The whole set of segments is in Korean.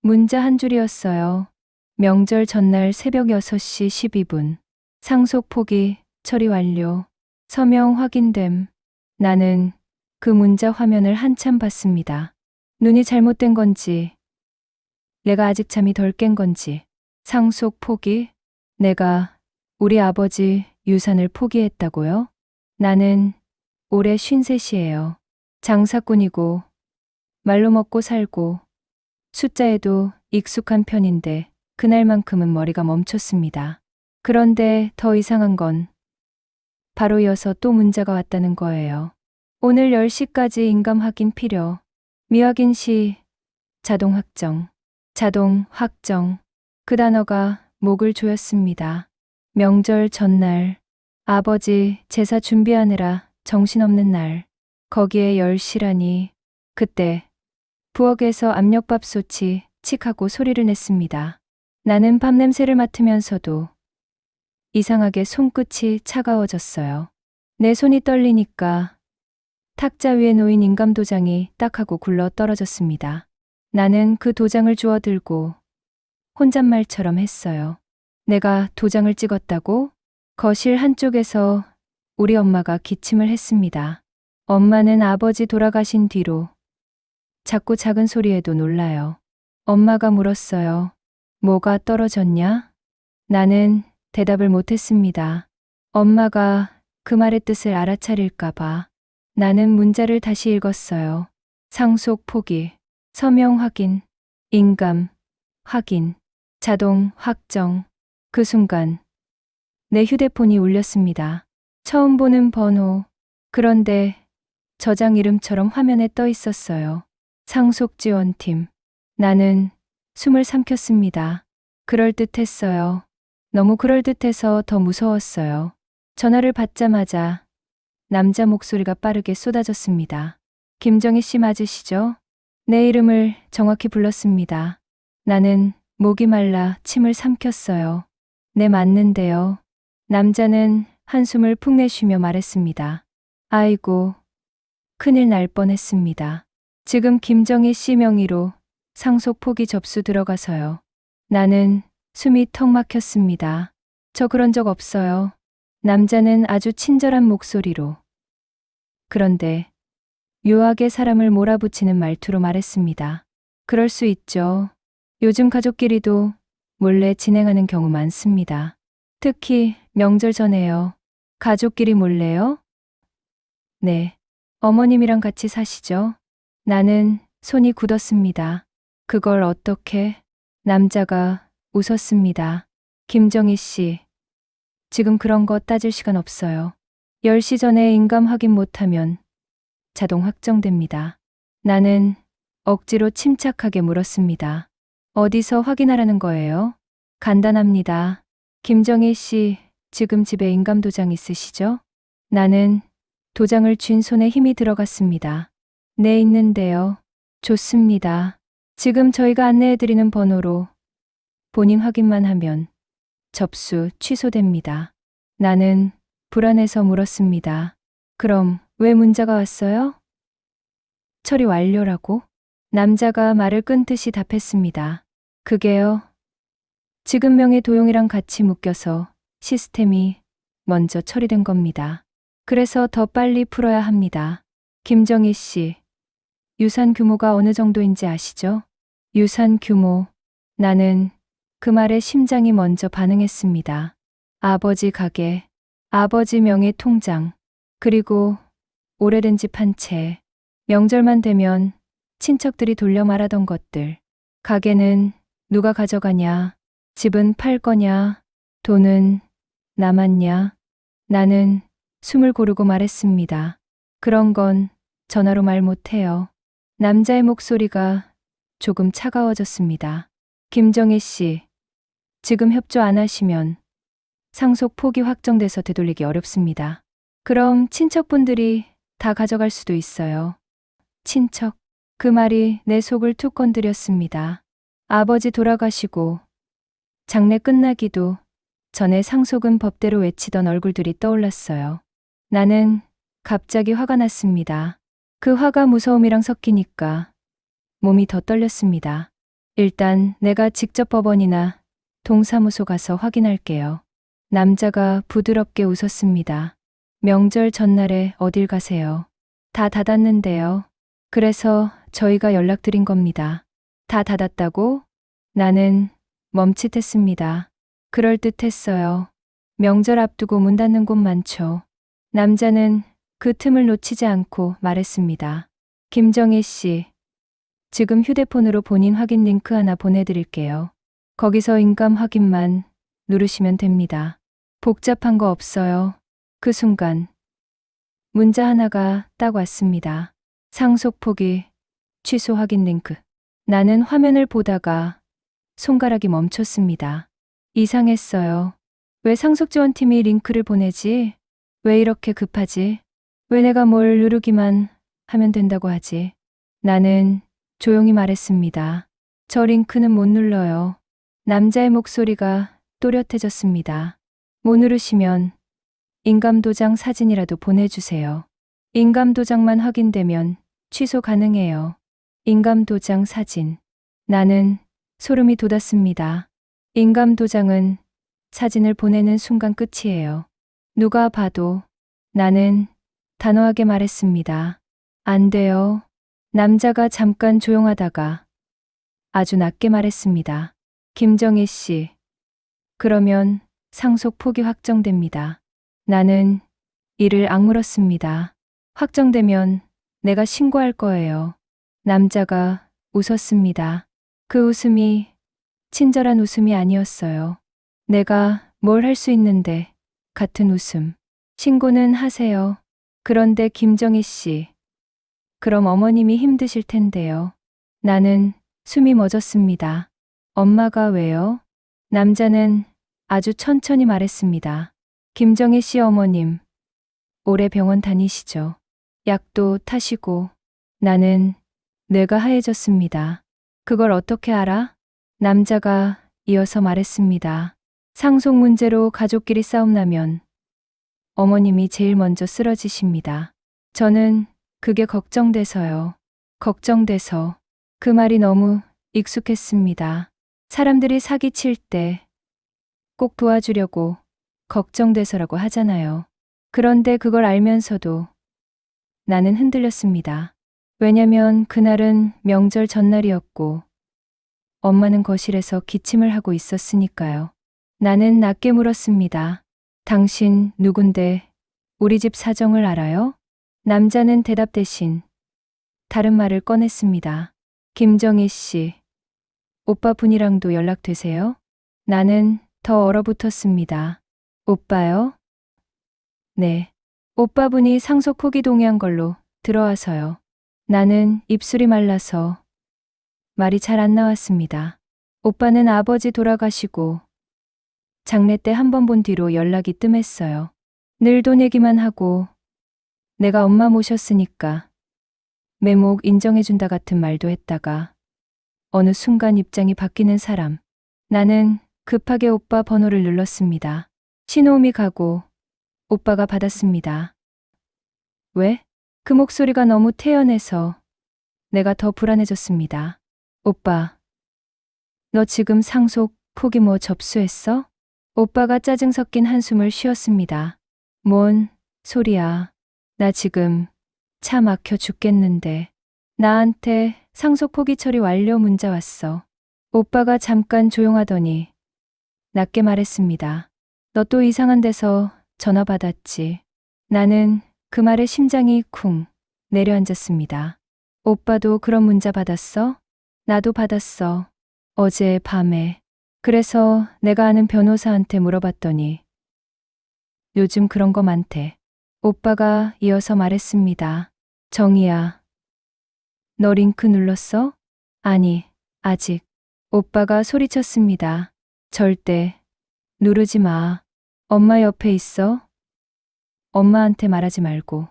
문자 한 줄이었어요. 명절 전날 새벽 6시 12분. 상속 포기, 처리 완료. 서명 확인됨. 나는 그 문자 화면을 한참 봤습니다. 눈이 잘못된 건지, 내가 아직 잠이 덜 깬 건지. 상속 포기? 내가 우리 아버지 유산을 포기했다고요? 나는 올해 53이에요. 장사꾼이고, 말로 먹고 살고, 숫자에도 익숙한 편인데, 그날만큼은 머리가 멈췄습니다. 그런데 더 이상한 건 바로 이어서 또 문자가 왔다는 거예요. 오늘 10시까지 인감 확인 필요. 미확인 시 자동 확정. 자동 확정. 그 단어가 목을 조였습니다. 명절 전날 아버지 제사 준비하느라 정신없는 날. 거기에 10시라니. 그때 부엌에서 압력밥솥이 칙 하고 소리를 냈습니다. 나는 밥 냄새를 맡으면서도 이상하게 손끝이 차가워졌어요. 내 손이 떨리니까 탁자 위에 놓인 인감 도장이 딱 하고 굴러 떨어졌습니다. 나는 그 도장을 주워 들고 혼잣말처럼 했어요. 내가 도장을 찍었다고? 거실 한쪽에서 우리 엄마가 기침을 했습니다. 엄마는 아버지 돌아가신 뒤로 자꾸 작은 소리에도 놀라요. 엄마가 물었어요. 뭐가 떨어졌냐? 나는 대답을 못했습니다. 엄마가 그 말의 뜻을 알아차릴까봐. 나는 문자를 다시 읽었어요. 상속 포기, 서명 확인, 인감, 확인, 자동 확정. 그 순간 내 휴대폰이 울렸습니다. 처음 보는 번호. 그런데 저장 이름처럼 화면에 떠 있었어요. 상속지원팀. 나는 숨을 삼켰습니다. 그럴듯했어요. 너무 그럴듯해서 더 무서웠어요. 전화를 받자마자 남자 목소리가 빠르게 쏟아졌습니다. 김정희 씨 맞으시죠? 내 이름을 정확히 불렀습니다. 나는 목이 말라 침을 삼켰어요. 네, 맞는데요. 남자는 한숨을 푹 내쉬며 말했습니다. 아이고, 큰일 날 뻔했습니다. 지금 김정희 씨 명의로 상속 포기 접수 들어가서요. 나는 숨이 턱 막혔습니다. 저 그런 적 없어요. 남자는 아주 친절한 목소리로, 그런데 묘하게 사람을 몰아붙이는 말투로 말했습니다. 그럴 수 있죠. 요즘 가족끼리도 몰래 진행하는 경우 많습니다. 특히 명절 전에요. 가족끼리 몰래요? 네. 어머님이랑 같이 사시죠? 나는 손이 굳었습니다. 그걸 어떻게? 남자가 웃었습니다. 김정희 씨, 지금 그런 거 따질 시간 없어요. 10시 전에 인감 확인 못하면 자동 확정됩니다. 나는 억지로 침착하게 물었습니다. 어디서 확인하라는 거예요? 간단합니다. 김정희 씨, 지금 집에 인감 도장 있으시죠? 나는 도장을 쥔 손에 힘이 들어갔습니다. 네, 있는데요. 좋습니다. 지금 저희가 안내해드리는 번호로 본인 확인만 하면 접수 취소됩니다. 나는 불안해서 물었습니다. 그럼 왜 문자가 왔어요? 처리 완료라고? 남자가 말을 끊듯이 답했습니다. 그게요. 지금 명의 도용이랑 같이 묶여서 시스템이 먼저 처리된 겁니다. 그래서 더 빨리 풀어야 합니다. 김정희 씨, 유산 규모가 어느 정도인지 아시죠? 유산 규모. 나는 그 말에 심장이 먼저 반응했습니다. 아버지 가게, 아버지 명의 통장, 그리고 오래된 집 한 채. 명절만 되면 친척들이 돌려 말하던 것들. 가게는 누가 가져가냐? 집은 팔 거냐? 돈은 남았냐? 나는 숨을 고르고 말했습니다. 그런 건 전화로 말 못해요. 남자의 목소리가 조금 차가워졌습니다. 김정희 씨, 지금 협조 안 하시면 상속 포기 확정돼서 되돌리기 어렵습니다. 그럼 친척분들이 다 가져갈 수도 있어요. 친척. 그 말이 내 속을 툭 건드렸습니다. 아버지 돌아가시고 장례 끝나기도 전에 상속은 법대로 외치던 얼굴들이 떠올랐어요. 나는 갑자기 화가 났습니다. 그 화가 무서움이랑 섞이니까 몸이 더 떨렸습니다. 일단 내가 직접 법원이나 동사무소 가서 확인할게요. 남자가 부드럽게 웃었습니다. 명절 전날에 어딜 가세요? 다 닫았는데요. 그래서 저희가 연락드린 겁니다. 다 닫았다고? 나는 멈칫했습니다. 그럴듯했어요. 명절 앞두고 문 닫는 곳 많죠. 남자는 그 틈을 놓치지 않고 말했습니다. 김정희 씨, 지금 휴대폰으로 본인 확인 링크 하나 보내드릴게요. 거기서 인감 확인만 누르시면 됩니다. 복잡한 거 없어요. 그 순간 문자 하나가 딱 왔습니다. 상속 포기, 취소 확인 링크. 나는 화면을 보다가 손가락이 멈췄습니다. 이상했어요. 왜 상속지원팀이 링크를 보내지? 왜 이렇게 급하지? 왜 내가 뭘 누르기만 하면 된다고 하지? 나는 조용히 말했습니다. 저 링크는 못 눌러요. 남자의 목소리가 또렷해졌습니다. 못 누르시면 인감도장 사진이라도 보내주세요. 인감도장만 확인되면 취소 가능해요. 인감도장 사진. 나는 소름이 돋았습니다. 인감도장은 사진을 보내는 순간 끝이에요. 누가 봐도. 나는 단호하게 말했습니다. 안 돼요. 남자가 잠깐 조용하다가 아주 낮게 말했습니다. 김정희 씨, 그러면 상속 포기 확정됩니다. 나는 이를 악물었습니다. 확정되면 내가 신고할 거예요. 남자가 웃었습니다. 그 웃음이 친절한 웃음이 아니었어요. 내가 뭘 할 수 있는데 같은 웃음. 신고는 하세요. 그런데 김정희 씨, 그럼 어머님이 힘드실 텐데요. 나는 숨이 멎었습니다. 엄마가 왜요? 남자는 아주 천천히 말했습니다. 김정희 씨 어머님, 오래 병원 다니시죠. 약도 타시고. 나는 뇌가 하얘졌습니다. 그걸 어떻게 알아? 남자가 이어서 말했습니다. 상속 문제로 가족끼리 싸움 나면 어머님이 제일 먼저 쓰러지십니다. 저는 그게 걱정돼서요. 걱정돼서. 그 말이 너무 익숙했습니다. 사람들이 사기칠 때 꼭 도와주려고 걱정돼서라고 하잖아요. 그런데 그걸 알면서도 나는 흔들렸습니다. 왜냐면 그날은 명절 전날이었고 엄마는 거실에서 기침을 하고 있었으니까요. 나는 낮게 물었습니다. 당신 누군데 우리 집 사정을 알아요? 남자는 대답 대신 다른 말을 꺼냈습니다. 김정희 씨, 오빠분이랑도 연락되세요? 나는 더 얼어붙었습니다. 오빠요? 네. 오빠분이 상속 포기 동의한 걸로 들어와서요. 나는 입술이 말라서 말이 잘 안 나왔습니다. 오빠는 아버지 돌아가시고 장례 때 한 번 본 뒤로 연락이 뜸했어요. 늘 돈 얘기만 하고 내가 엄마 모셨으니까 매목 인정해준다 같은 말도 했다가 어느 순간 입장이 바뀌는 사람. 나는 급하게 오빠 번호를 눌렀습니다. 신호음이 가고 오빠가 받았습니다. 왜? 그 목소리가 너무 태연해서 내가 더 불안해졌습니다. 오빠, 너 지금 상속 포기 뭐 접수했어? 오빠가 짜증 섞인 한숨을 쉬었습니다. 뭔 소리야. 나 지금 차 막혀 죽겠는데. 나한테 상속 포기 처리 완료 문자 왔어. 오빠가 잠깐 조용하더니 낮게 말했습니다. 너 또 이상한 데서 전화 받았지. 나는 그 말에 심장이 쿵 내려앉았습니다. 오빠도 그런 문자 받았어? 나도 받았어. 어제 밤에. 그래서 내가 아는 변호사한테 물어봤더니 요즘 그런 거 많대. 오빠가 이어서 말했습니다. 정희야, 너 링크 눌렀어? 아니, 아직. 오빠가 소리쳤습니다. 절대 누르지 마. 엄마 옆에 있어. 엄마한테 말하지 말고.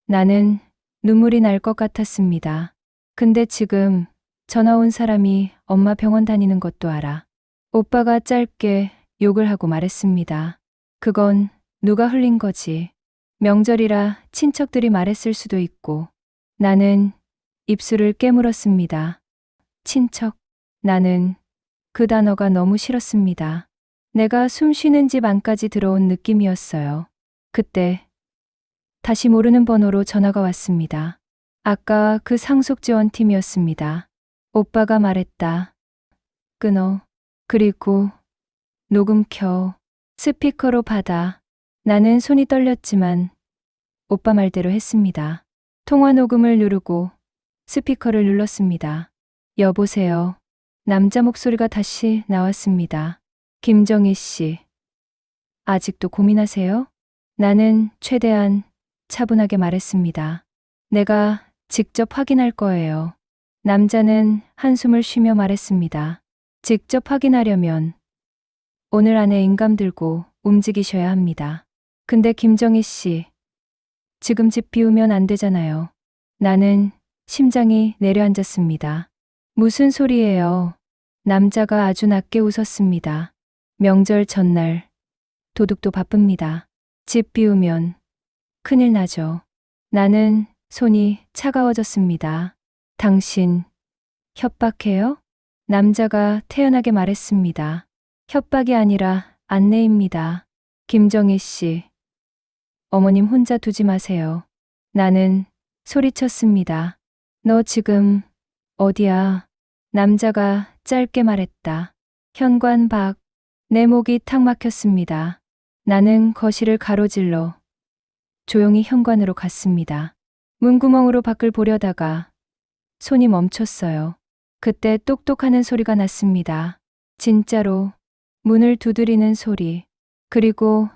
나는 눈물이 날 것 같았습니다. 근데 지금 전화 온 사람이 엄마 병원 다니는 것도 알아. 오빠가 짧게 욕을 하고 말했습니다. 그건 누가 흘린 거지. 명절이라 친척들이 말했을 수도 있고. 나는 입술을 깨물었습니다. 친척. 나는 그 단어가 너무 싫었습니다. 내가 숨 쉬는 집 안까지 들어온 느낌이었어요. 그때 다시 모르는 번호로 전화가 왔습니다. 아까 그 상속지원팀이었습니다. 오빠가 말했다. 끊어. 그리고 녹음 켜. 스피커로 받아. 나는 손이 떨렸지만 오빠 말대로 했습니다. 통화 녹음을 누르고 스피커를 눌렀습니다. 여보세요. 남자 목소리가 다시 나왔습니다. 김정희 씨. 아직도 고민하세요? 나는 최대한 차분하게 말했습니다. 내가 직접 확인할 거예요. 남자는 한숨을 쉬며 말했습니다. 직접 확인하려면 오늘 안에 인감 들고 움직이셔야 합니다. 근데 김정희 씨, 지금 집 비우면 안 되잖아요. 나는 심장이 내려앉았습니다. 무슨 소리예요? 남자가 아주 낮게 웃었습니다. 명절 전날 도둑도 바쁩니다. 집 비우면 큰일 나죠. 나는 손이 차가워졌습니다. 당신 협박해요? 남자가 태연하게 말했습니다. 협박이 아니라 안내입니다. 김정희 씨, 어머님 혼자 두지 마세요. 나는 소리쳤습니다. 너 지금 어디야? 남자가 짧게 말했다. 현관 밖. 내 목이 탁 막혔습니다. 나는 거실을 가로질러 조용히 현관으로 갔습니다. 문구멍으로 밖을 보려다가 손이 멈췄어요. 그때 똑똑하는 소리가 났습니다. 진짜로 문을 두드리는 소리. 그리고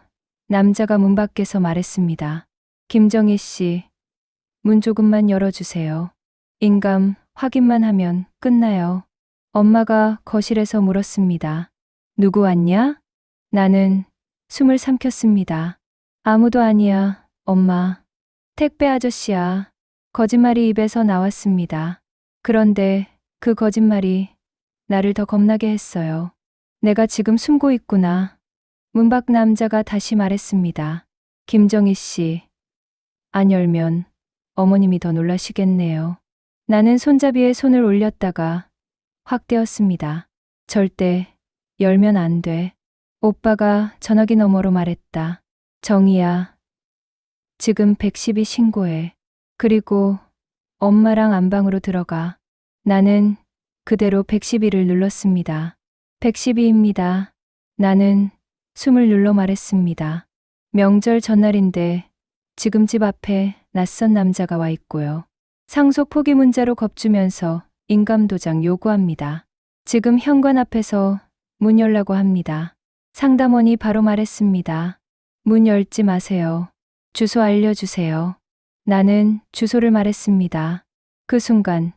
남자가 문 밖에서 말했습니다. 김정희 씨, 문 조금만 열어주세요. 인감 확인만 하면 끝나요. 엄마가 거실에서 물었습니다. 누구 왔냐? 나는 숨을 삼켰습니다. 아무도 아니야, 엄마. 택배 아저씨야. 거짓말이 입에서 나왔습니다. 그런데 그 거짓말이 나를 더 겁나게 했어요. 내가 지금 숨고 있구나. 문 밖 남자가 다시 말했습니다. 김정희 씨, 안 열면 어머님이 더 놀라시겠네요. 나는 손잡이에 손을 올렸다가 확 떼었습니다. 절대 열면 안 돼. 오빠가 전화기 너머로 말했다. 정희야, 지금 112 신고해. 그리고 엄마랑 안방으로 들어가. 나는 그대로 112를 눌렀습니다. 112입니다. 나는 숨을 눌러 말했습니다. 명절 전날인데 지금 집 앞에 낯선 남자가 와 있고요. 상속 포기 문자로 겁주면서 인감도장 요구합니다. 지금 현관 앞에서 문 열라고 합니다. 상담원이 바로 말했습니다. 문 열지 마세요. 주소 알려주세요. 나는 주소를 말했습니다. 그 순간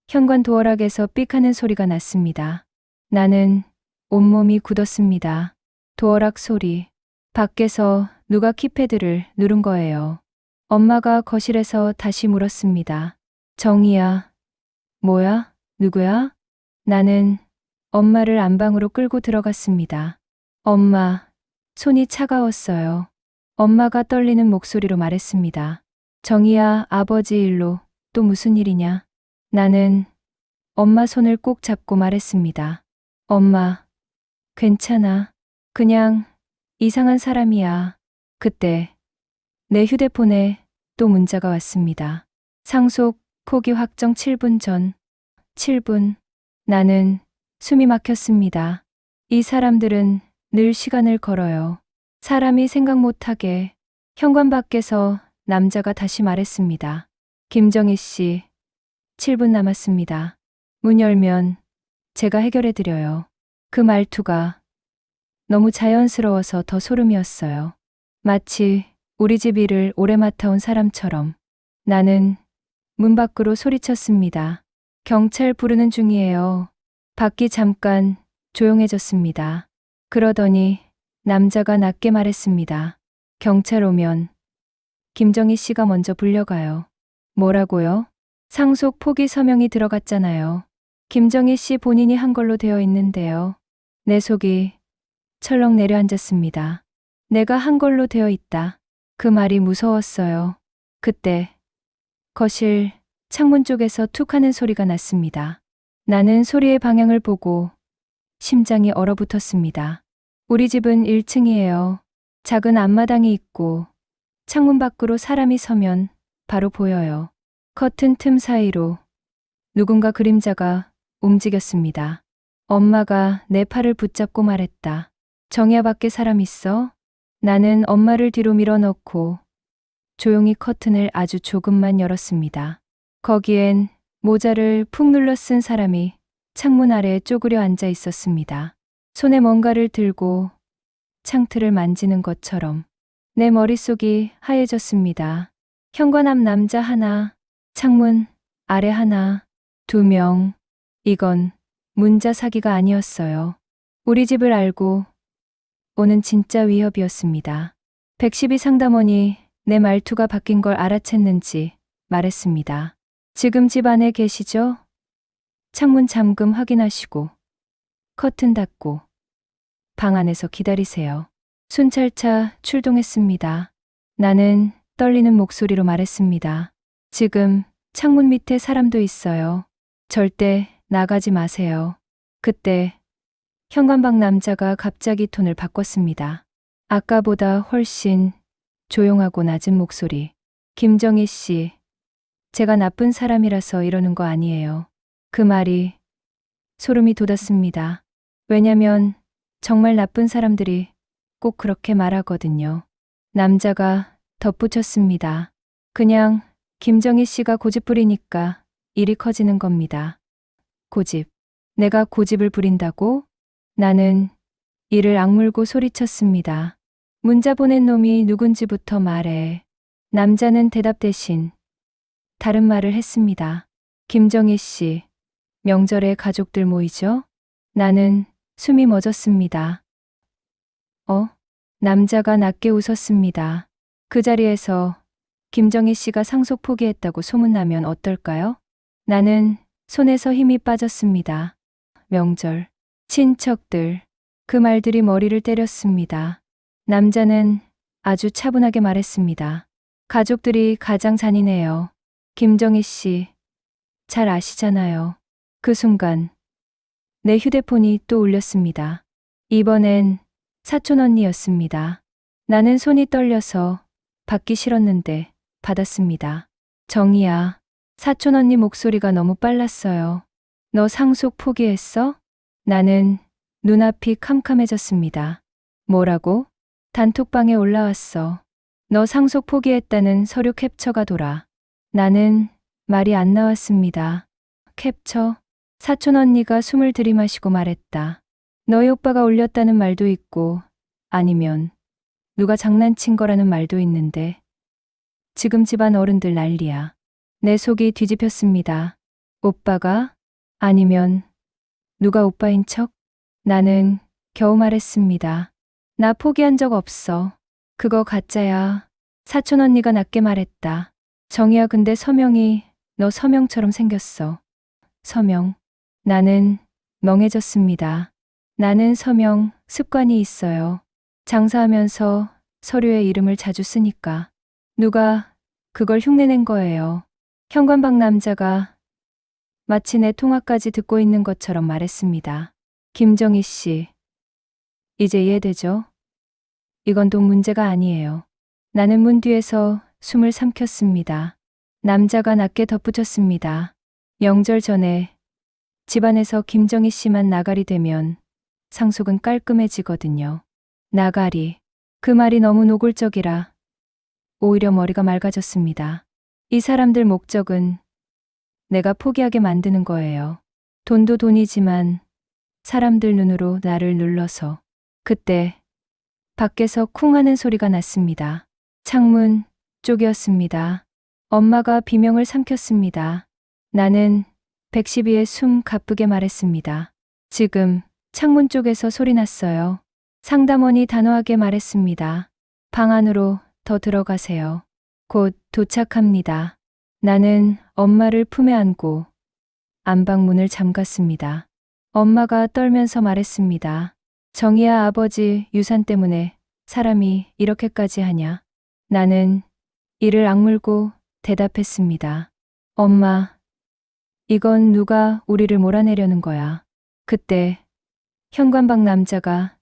현관 도어락에서 삑 하는 소리가 났습니다. 나는 온몸이 굳었습니다. 도어락 소리. 밖에서 누가 키패드를 누른 거예요. 엄마가 거실에서 다시 물었습니다. 정희야. 뭐야? 누구야? 나는 엄마를 안방으로 끌고 들어갔습니다. 엄마. 손이 차가웠어요. 엄마가 떨리는 목소리로 말했습니다. 정희야, 아버지 일로 또 무슨 일이냐? 나는 엄마 손을 꼭 잡고 말했습니다. 엄마, 괜찮아. 그냥 이상한 사람이야. 그때 내 휴대폰에 또 문자가 왔습니다. 상속 포기 확정 7분 전. 7분. 나는 숨이 막혔습니다. 이 사람들은 늘 시간을 걸어요. 사람이 생각 못하게. 현관 밖에서 남자가 다시 말했습니다. 김정희 씨, 7분 남았습니다. 문 열면 제가 해결해 드려요. 그 말투가 너무 자연스러워서 더 소름이었어요. 마치 우리 집 일을 오래 맡아온 사람처럼. 나는 문 밖으로 소리쳤습니다. 경찰 부르는 중이에요. 밖이 잠깐 조용해졌습니다. 그러더니 남자가 낮게 말했습니다. 경찰 오면 김정희 씨가 먼저 불려가요. 뭐라고요? 상속 포기 서명이 들어갔잖아요. 김정희 씨 본인이 한 걸로 되어 있는데요. 내 속이 철렁 내려앉았습니다. 내가 한 걸로 되어 있다. 그 말이 무서웠어요. 그때 거실 창문 쪽에서 툭 하는 소리가 났습니다. 나는 소리의 방향을 보고 심장이 얼어붙었습니다. 우리 집은 1층이에요. 작은 앞마당이 있고 창문 밖으로 사람이 서면 바로 보여요. 커튼 틈 사이로 누군가 그림자가 움직였습니다. 엄마가 내 팔을 붙잡고 말했다. 정희야, 밖에 사람 있어? 나는 엄마를 뒤로 밀어넣고 조용히 커튼을 아주 조금만 열었습니다. 거기엔 모자를 푹 눌러 쓴 사람이 창문 아래에 쪼그려 앉아 있었습니다. 손에 뭔가를 들고 창틀을 만지는 것처럼 내 머릿속이 하얘졌습니다. 현관 앞 남자 하나, 창문 아래 하나, 2명. 이건 문자 사기가 아니었어요. 우리 집을 알고 오는 진짜 위협이었습니다. 112 상담원이 내 말투가 바뀐 걸 알아챘는지 말했습니다. 지금 집 안에 계시죠? 창문 잠금 확인하시고 커튼 닫고 방 안에서 기다리세요. 순찰차 출동했습니다. 나는 떨리는 목소리로 말했습니다. 지금 창문 밑에 사람도 있어요. 절대 나가지 마세요. 그때 현관밖 남자가 갑자기 톤을 바꿨습니다. 아까보다 훨씬 조용하고 낮은 목소리. 김정희 씨, 제가 나쁜 사람이라서 이러는 거 아니에요. 그 말이 소름이 돋았습니다. 왜냐면 정말 나쁜 사람들이 꼭 그렇게 말하거든요. 남자가 덧붙였습니다. 그냥 김정희 씨가 고집 부리니까 일이 커지는 겁니다. 고집. 내가 고집을 부린다고? 나는 이를 악물고 소리쳤습니다. 문자 보낸 놈이 누군지부터 말해. 남자는 대답 대신 다른 말을 했습니다. 김정희 씨, 명절에 가족들 모이죠? 나는 숨이 멎었습니다. 남자가 낮게 웃었습니다. 그 자리에서 김정희 씨가 상속 포기했다고 소문나면 어떨까요? 나는 손에서 힘이 빠졌습니다. 명절, 친척들, 그 말들이 머리를 때렸습니다. 남자는 아주 차분하게 말했습니다. 가족들이 가장 잔인해요. 김정희 씨, 잘 아시잖아요. 그 순간 내 휴대폰이 또 울렸습니다. 이번엔 사촌 언니였습니다. 나는 손이 떨려서 받기 싫었는데 받았습니다. 정희야, 사촌 언니 목소리가 너무 빨랐어요. 너 상속 포기했어? 나는 눈앞이 캄캄해졌습니다. 뭐라고? 단톡방에 올라왔어. 너 상속 포기했다는 서류 캡처가 돌아. 나는 말이 안 나왔습니다. 캡처? 사촌 언니가 숨을 들이마시고 말했다. 너희 오빠가 올렸다는 말도 있고 아니면 누가 장난친 거라는 말도 있는데 지금 집안 어른들 난리야. 내 속이 뒤집혔습니다. 오빠가? 아니면 누가 오빠인 척? 나는 겨우 말했습니다. 나 포기한 적 없어. 그거 가짜야. 사촌 언니가 낮게 말했다. 정희야, 근데 서명이 너 서명처럼 생겼어. 서명. 나는 멍해졌습니다. 나는 서명 습관이 있어요. 장사하면서 서류에 이름을 자주 쓰니까. 누가 그걸 흉내낸 거예요. 현관밖 남자가 마치 내 통화까지 듣고 있는 것처럼 말했습니다. 김정희 씨, 이제 이해되죠? 이건 돈 문제가 아니에요. 나는 문 뒤에서 숨을 삼켰습니다. 남자가 낮게 덧붙였습니다. 명절 전에 집안에서 김정희 씨만 나가리 되면 상속은 깔끔해지거든요. 나가리. 그 말이 너무 노골적이라 오히려 머리가 맑아졌습니다. 이 사람들 목적은 내가 포기하게 만드는 거예요. 돈도 돈이지만 사람들 눈으로 나를 눌러서. 그때 밖에서 쿵 하는 소리가 났습니다. 창문 쪽이었습니다. 엄마가 비명을 삼켰습니다. 나는 112에 숨 가쁘게 말했습니다. 지금 창문 쪽에서 소리 났어요. 상담원이 단호하게 말했습니다. 방 안으로 더 들어가세요. 곧 도착합니다. 나는 엄마를 품에 안고 안방 문을 잠갔습니다. 엄마가 떨면서 말했습니다. 정희야, 아버지 유산 때문에 사람이 이렇게까지 하냐? 나는 이를 악물고 대답했습니다. 엄마, 이건 누가 우리를 몰아내려는 거야. 그때 현관방 남자가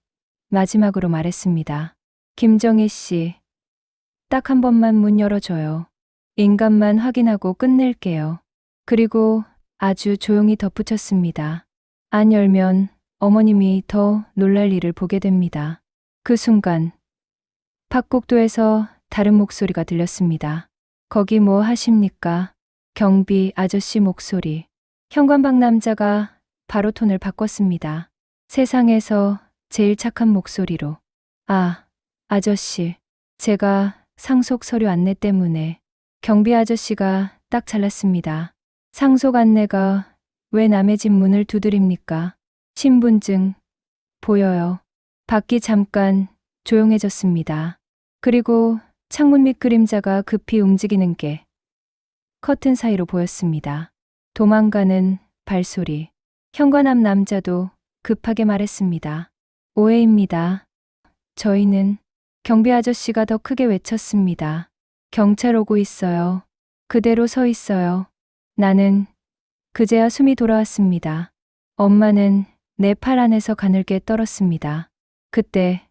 마지막으로 말했습니다. 김정희 씨, 딱 한 번만 문 열어줘요. 인감만 확인하고 끝낼게요. 그리고 아주 조용히 덧붙였습니다. 안 열면 어머님이 더 놀랄 일을 보게 됩니다. 그 순간 팥곡도에서 다른 목소리가 들렸습니다. 거기 뭐 하십니까? 경비 아저씨 목소리. 현관방 남자가 바로 톤을 바꿨습니다. 세상에서 제일 착한 목소리로. 아, 아저씨. 제가 상속 서류 안내 때문에 경비 아저씨가 딱 잘랐습니다. 상속 안내가 왜 남의 집 문을 두드립니까? 신분증 보여요. 밖이 잠깐 조용해졌습니다. 그리고 창문 밑 그림자가 급히 움직이는 게 커튼 사이로 보였습니다. 도망가는 발소리. 현관 앞 남자도 급하게 말했습니다. 오해입니다. 저희는 경비 아저씨가 더 크게 외쳤습니다. 경찰 오고 있어요. 그대로 서 있어요. 나는 그제야 숨이 돌아왔습니다. 엄마는 내 팔 안에서 가늘게 떨었습니다. 그때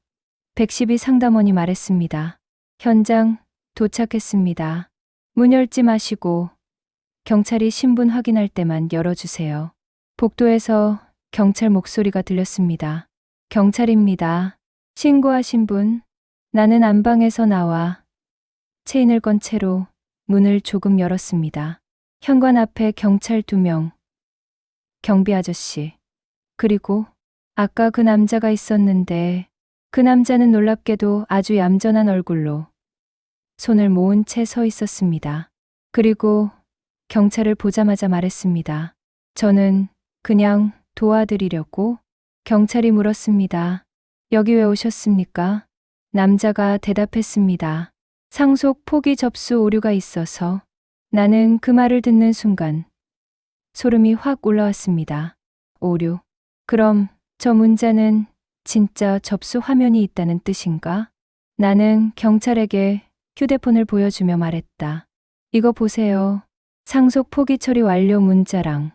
112 상담원이 말했습니다. 현장 도착했습니다. 문 열지 마시고 경찰이 신분 확인할 때만 열어주세요. 복도에서 경찰 목소리가 들렸습니다. 경찰입니다. 신고하신 분? 나는 안방에서 나와 체인을 건 채로 문을 조금 열었습니다. 현관 앞에 경찰 2명, 경비 아저씨, 그리고 아까 그 남자가 있었는데 그 남자는 놀랍게도 아주 얌전한 얼굴로 손을 모은 채 서 있었습니다. 그리고 경찰을 보자마자 말했습니다. 저는 그냥 도와드리려고. 경찰이 물었습니다. 여기 왜 오셨습니까? 남자가 대답했습니다. 상속 포기 접수 오류가 있어서. 나는 그 말을 듣는 순간 소름이 확 올라왔습니다. 오류. 그럼 저 문자는 진짜 접수 화면이 있다는 뜻인가? 나는 경찰에게 휴대폰을 보여주며 말했다. 이거 보세요. 상속 포기 처리 완료 문자랑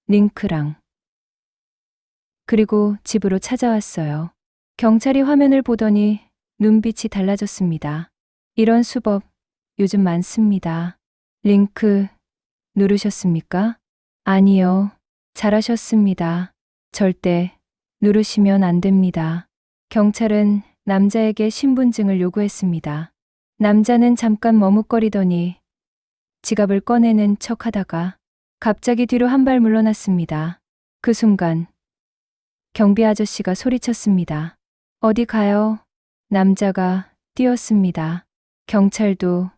링크랑. 그리고 집으로 찾아왔어요. 경찰이 화면을 보더니 눈빛이 달라졌습니다. 이런 수법 요즘 많습니다. 링크 누르셨습니까? 아니요. 잘하셨습니다. 절대 누르시면 안 됩니다. 경찰은 남자에게 신분증을 요구했습니다. 남자는 잠깐 머뭇거리더니 지갑을 꺼내는 척 하다가 갑자기 뒤로 한 발 물러났습니다. 그 순간 경비 아저씨가 소리쳤습니다. 어디 가요? 남자가 뛰었습니다. 경찰도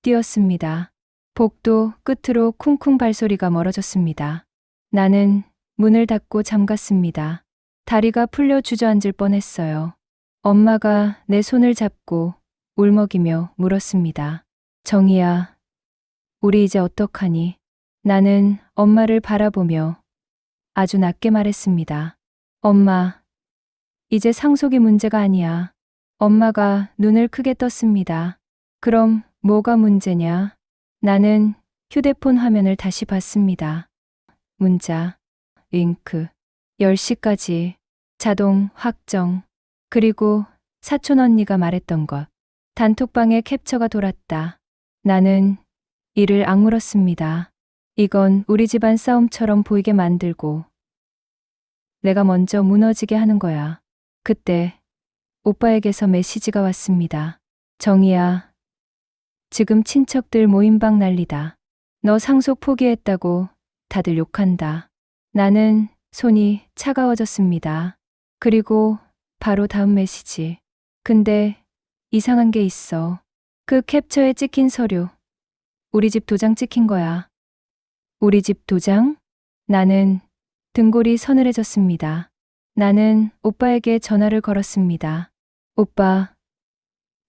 뛰었습니다. 복도 끝으로 쿵쿵 발소리가 멀어졌습니다. 나는 문을 닫고 잠갔습니다. 다리가 풀려 주저앉을 뻔했어요. 엄마가 내 손을 잡고 울먹이며 물었습니다. 정희야, 우리 이제 어떡하니? 나는 엄마를 바라보며 아주 낮게 말했습니다. 엄마, 이제 상속이 문제가 아니야. 엄마가 눈을 크게 떴습니다. 그럼 뭐가 문제냐? 나는 휴대폰 화면을 다시 봤습니다. 문자, 링크, 10시까지, 자동 확정, 그리고 사촌 언니가 말했던 것. 단톡방에 캡처가 돌았다. 나는 이를 악물었습니다. 이건 우리 집안 싸움처럼 보이게 만들고 내가 먼저 무너지게 하는 거야. 그때 오빠에게서 메시지가 왔습니다. 정희야, 지금 친척들 모임방 난리다. 너 상속 포기했다고 다들 욕한다. 나는 손이 차가워졌습니다. 그리고 바로 다음 메시지. 근데 이상한 게 있어. 그 캡처에 찍힌 서류. 우리 집 도장 찍힌 거야. 우리 집 도장? 나는 등골이 서늘해졌습니다. 나는 오빠에게 전화를 걸었습니다. 오빠,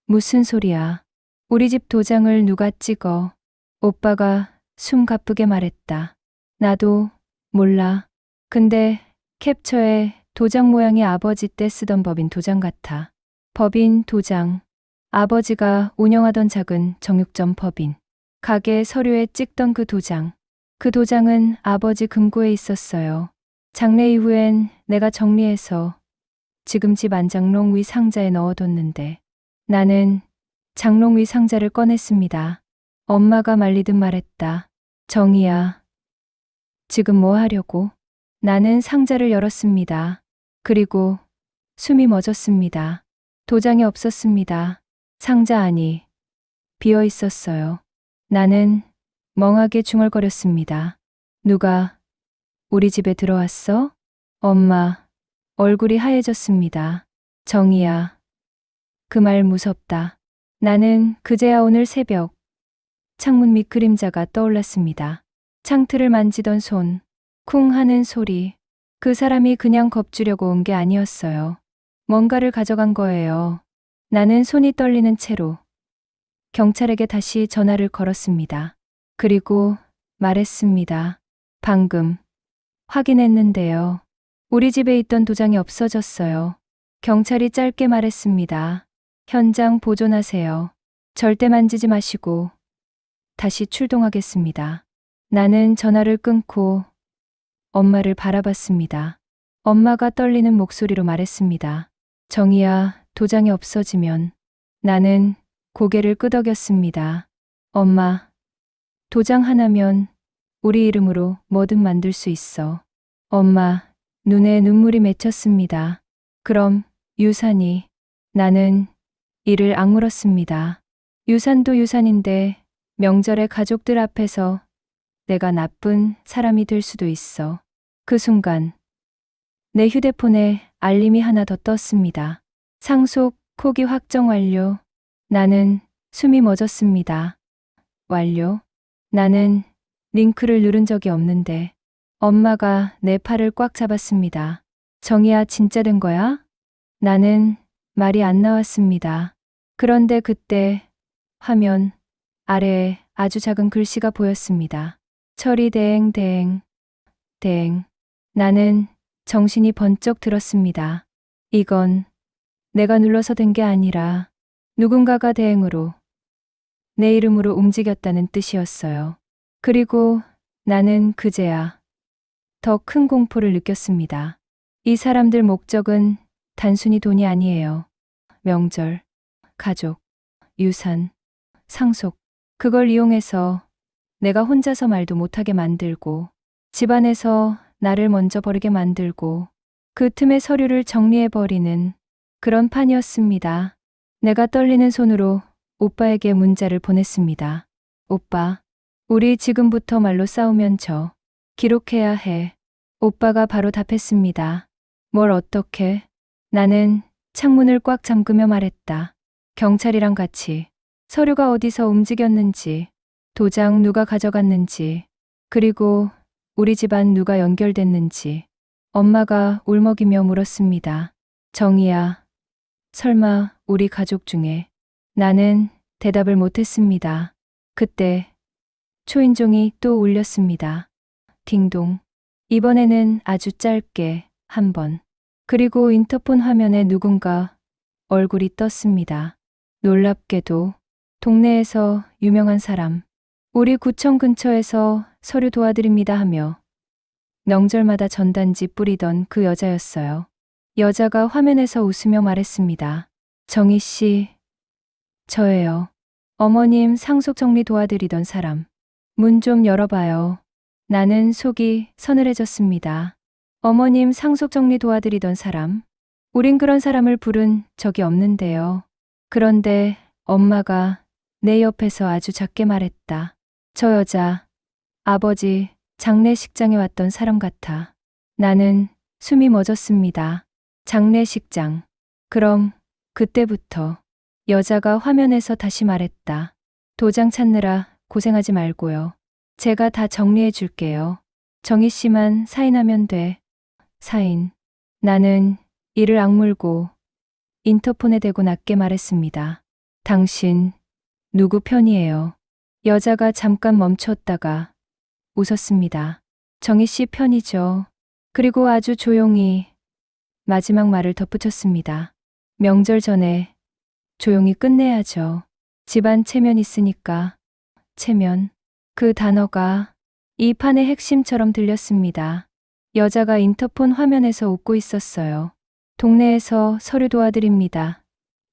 무슨 소리야? 우리 집 도장을 누가 찍어? 오빠가 숨 가쁘게 말했다. 나도 몰라. 근데 캡처에 도장 모양이 아버지 때 쓰던 법인 도장 같아. 법인 도장. 아버지가 운영하던 작은 정육점 법인. 가게 서류에 찍던 그 도장. 그 도장은 아버지 금고에 있었어요. 장례 이후엔 내가 정리해서 지금 집 안장롱 위 상자에 넣어뒀는데 나는 장롱 위 상자를 꺼냈습니다. 엄마가 말리듯 말했다. 정희야, 지금 뭐 하려고? 나는 상자를 열었습니다. 그리고 숨이 멎었습니다. 도장이 없었습니다. 상자 안이 비어 있었어요. 나는 멍하게 중얼거렸습니다. 누가 우리 집에 들어왔어? 엄마 얼굴이 하얘졌습니다. 정희야, 그 말 무섭다. 나는 그제야 오늘 새벽 창문 밑 그림자가 떠올랐습니다. 창틀을 만지던 손, 쿵 하는 소리. 그 사람이 그냥 겁주려고 온 게 아니었어요. 뭔가를 가져간 거예요. 나는 손이 떨리는 채로 경찰에게 다시 전화를 걸었습니다. 그리고 말했습니다. 방금 확인했는데요. 우리 집에 있던 도장이 없어졌어요. 경찰이 짧게 말했습니다. 현장 보존하세요. 절대 만지지 마시고 다시 출동하겠습니다. 나는 전화를 끊고 엄마를 바라봤습니다. 엄마가 떨리는 목소리로 말했습니다. 정희야, 도장이 없어지면 나는 고개를 끄덕였습니다. 엄마, 도장 하나면 우리 이름으로 뭐든 만들 수 있어. 엄마, 눈에 눈물이 맺혔습니다. 그럼 유산이. 나는 이를 악물었습니다. 유산도 유산인데 명절에 가족들 앞에서 내가 나쁜 사람이 될 수도 있어. 그 순간 내 휴대폰에 알림이 하나 더 떴습니다. 상속 포기 확정 완료. 나는 숨이 멎었습니다. 완료? 나는 링크를 누른 적이 없는데 엄마가 내 팔을 꽉 잡았습니다. 정희야, 진짜 된 거야? 나는 말이 안 나왔습니다. 그런데 그때 화면 아래에 아주 작은 글씨가 보였습니다. 처리 대행 대행 대행. 나는 정신이 번쩍 들었습니다. 이건 내가 눌러서 된 게 아니라 누군가가 대행으로 내 이름으로 움직였다는 뜻이었어요. 그리고 나는 그제야 더 큰 공포를 느꼈습니다. 이 사람들 목적은 단순히 돈이 아니에요. 명절, 가족, 유산, 상속. 그걸 이용해서 내가 혼자서 말도 못하게 만들고 집안에서 나를 먼저 버리게 만들고 그 틈에 서류를 정리해버리는 그런 판이었습니다. 내가 떨리는 손으로 오빠에게 문자를 보냈습니다. 오빠, 우리 지금부터 말로 싸우면 져. 기록해야 해. 오빠가 바로 답했습니다. 뭘 어떻게? 나는 창문을 꽉 잠그며 말했다. 경찰이랑 같이 서류가 어디서 움직였는지, 도장 누가 가져갔는지, 그리고 우리 집안 누가 연결됐는지. 엄마가 울먹이며 물었습니다. 정희야, 설마 우리 가족 중에. 나는 대답을 못했습니다. 그때 초인종이 또 울렸습니다. 딩동. 이번에는 아주 짧게 한 번. 그리고 인터폰 화면에 누군가 얼굴이 떴습니다. 놀랍게도 동네에서 유명한 사람. 우리 구청 근처에서 서류 도와드립니다 하며 명절마다 전단지 뿌리던 그 여자였어요. 여자가 화면에서 웃으며 말했습니다. 정희 씨, 저예요. 어머님 상속 정리 도와드리던 사람. 문 좀 열어봐요. 나는 속이 서늘해졌습니다. 어머님 상속 정리 도와드리던 사람. 우린 그런 사람을 부른 적이 없는데요. 그런데 엄마가 내 옆에서 아주 작게 말했다. 저 여자, 아버지 장례식장에 왔던 사람 같아. 나는 숨이 멎었습니다. 장례식장. 그럼 그때부터 여자가 화면에서 다시 말했다. 도장 찾느라 고생하지 말고요. 제가 다 정리해 줄게요. 정희 씨만 사인하면 돼. 사인. 나는 이를 악물고 인터폰에 대고 낮게 말했습니다. 당신 누구 편이에요? 여자가 잠깐 멈췄다가 웃었습니다. 정희 씨 편이죠. 그리고 아주 조용히 마지막 말을 덧붙였습니다. 명절 전에 조용히 끝내야죠. 집안 체면 있으니까. 체면. 그 단어가 이 판의 핵심처럼 들렸습니다. 여자가 인터폰 화면에서 웃고 있었어요. 동네에서 서류 도와드립니다.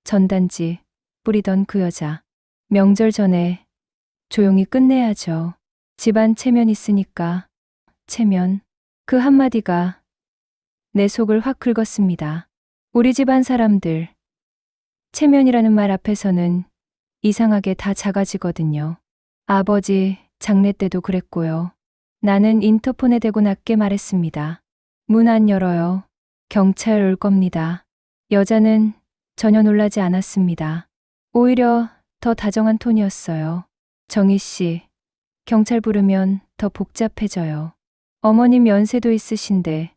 전단지 뿌리던 그 여자. 명절 전에 조용히 끝내야죠. 집안 체면 있으니까. 체면. 그 한마디가 내 속을 확 긁었습니다. 우리 집안 사람들. 체면이라는 말 앞에서는 이상하게 다 작아지거든요. 아버지 장례 때도 그랬고요. 나는 인터폰에 대고 낮게 말했습니다. 문 안 열어요. 경찰 올 겁니다. 여자는 전혀 놀라지 않았습니다. 오히려 더 다정한 톤이었어요. 정희 씨, 경찰 부르면 더 복잡해져요. 어머님 연세도 있으신데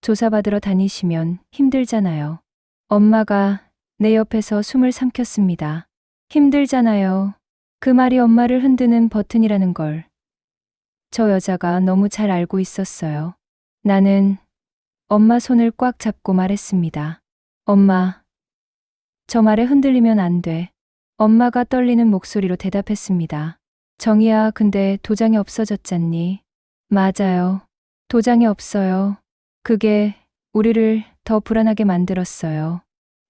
조사받으러 다니시면 힘들잖아요. 엄마가 내 옆에서 숨을 삼켰습니다. 힘들잖아요. 그 말이 엄마를 흔드는 버튼이라는 걸 저 여자가 너무 잘 알고 있었어요. 나는 엄마 손을 꽉 잡고 말했습니다. 엄마, 저 말에 흔들리면 안 돼. 엄마가 떨리는 목소리로 대답했습니다. 정희야, 근데 도장이 없어졌잖니. 맞아요. 도장이 없어요. 그게 우리를 더 불안하게 만들었어요.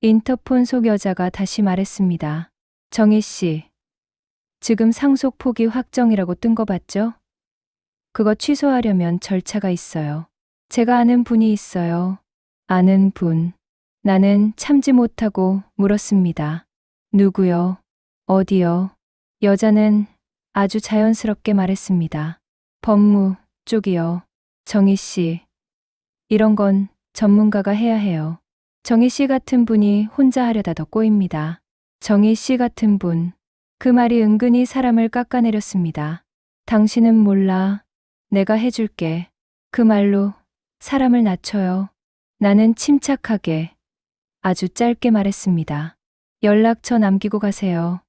인터폰 속 여자가 다시 말했습니다. 정희 씨, 지금 상속 포기 확정이라고 뜬 거 봤죠? 그거 취소하려면 절차가 있어요. 제가 아는 분이 있어요. 아는 분. 나는 참지 못하고 물었습니다. 누구요? 어디요? 여자는 아주 자연스럽게 말했습니다. 법무 쪽이요. 정희 씨. 이런 건 전문가가 해야 해요. 정희 씨 같은 분이 혼자 하려다 더 꼬입니다. 정희 씨 같은 분. 그 말이 은근히 사람을 깎아내렸습니다. 당신은 몰라. 내가 해줄게. 그 말로 사람을 낮춰요. 나는 침착하게 아주 짧게 말했습니다. 연락처 남기고 가세요.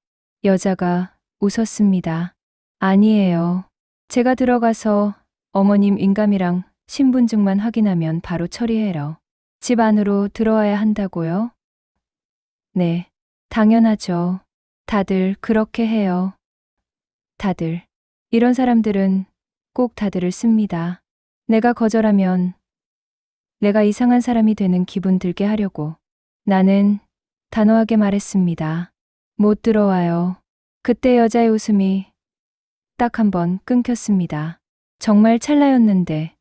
여자가 웃었습니다. 아니에요. 제가 들어가서 어머님 인감이랑 신분증만 확인하면 바로 처리해요. 집 안으로 들어와야 한다고요? 네, 당연하죠. 다들 그렇게 해요. 다들. 이런 사람들은 꼭 다들을 씁니다. 내가 거절하면 내가 이상한 사람이 되는 기분 들게 하려고. 나는 단호하게 말했습니다. 못 들어와요. 그때 여자의 웃음이 딱 한 번 끊겼습니다. 정말 찰나였는데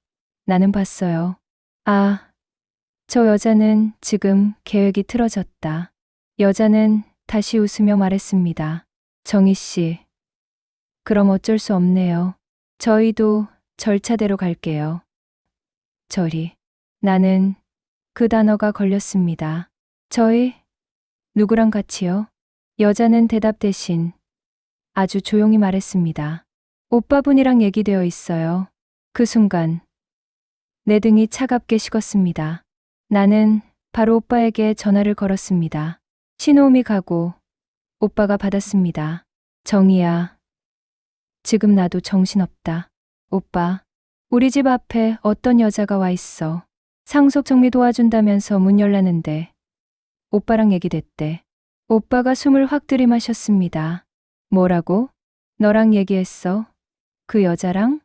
나는 봤어요. 아, 저 여자는 지금 계획이 틀어졌다. 여자는 다시 웃으며 말했습니다. 정희 씨, 그럼 어쩔 수 없네요. 저희도 절차대로 갈게요. 저리. 나는 그 단어가 걸렸습니다. 저희? 누구랑 같이요? 여자는 대답 대신 아주 조용히 말했습니다. 오빠분이랑 얘기되어 있어요. 그 순간 내 등이 차갑게 식었습니다. 나는 바로 오빠에게 전화를 걸었습니다. 신호음이 가고 오빠가 받았습니다. 정희야. 지금 나도 정신없다. 오빠, 우리 집 앞에 어떤 여자가 와 있어. 상속 정리 도와준다면서 문 열라는데 오빠랑 얘기됐대. 오빠가 숨을 확 들이마셨습니다. 뭐라고? 너랑 얘기했어? 그 여자랑?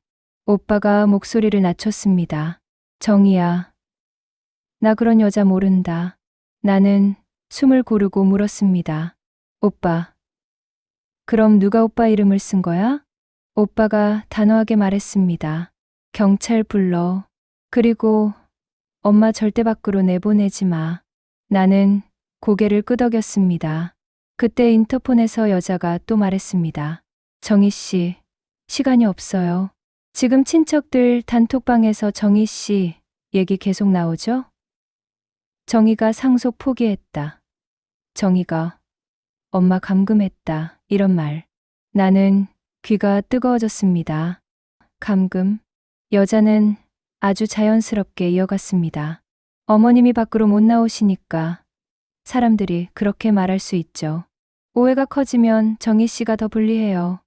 오빠가 목소리를 낮췄습니다. 정희야, 나 그런 여자 모른다. 나는 숨을 고르고 물었습니다. 오빠, 그럼 누가 오빠 이름을 쓴 거야? 오빠가 단호하게 말했습니다. 경찰 불러. 그리고 엄마 절대 밖으로 내보내지 마. 나는 고개를 끄덕였습니다. 그때 인터폰에서 여자가 또 말했습니다. 정희 씨, 시간이 없어요. 지금 친척들 단톡방에서 정희 씨 얘기 계속 나오죠? 정희가 상속 포기했다. 정희가 엄마 감금했다. 이런 말. 나는 귀가 뜨거워졌습니다. 감금. 여자는 아주 자연스럽게 이어갔습니다. 어머님이 밖으로 못 나오시니까 사람들이 그렇게 말할 수 있죠. 오해가 커지면 정희 씨가 더 불리해요.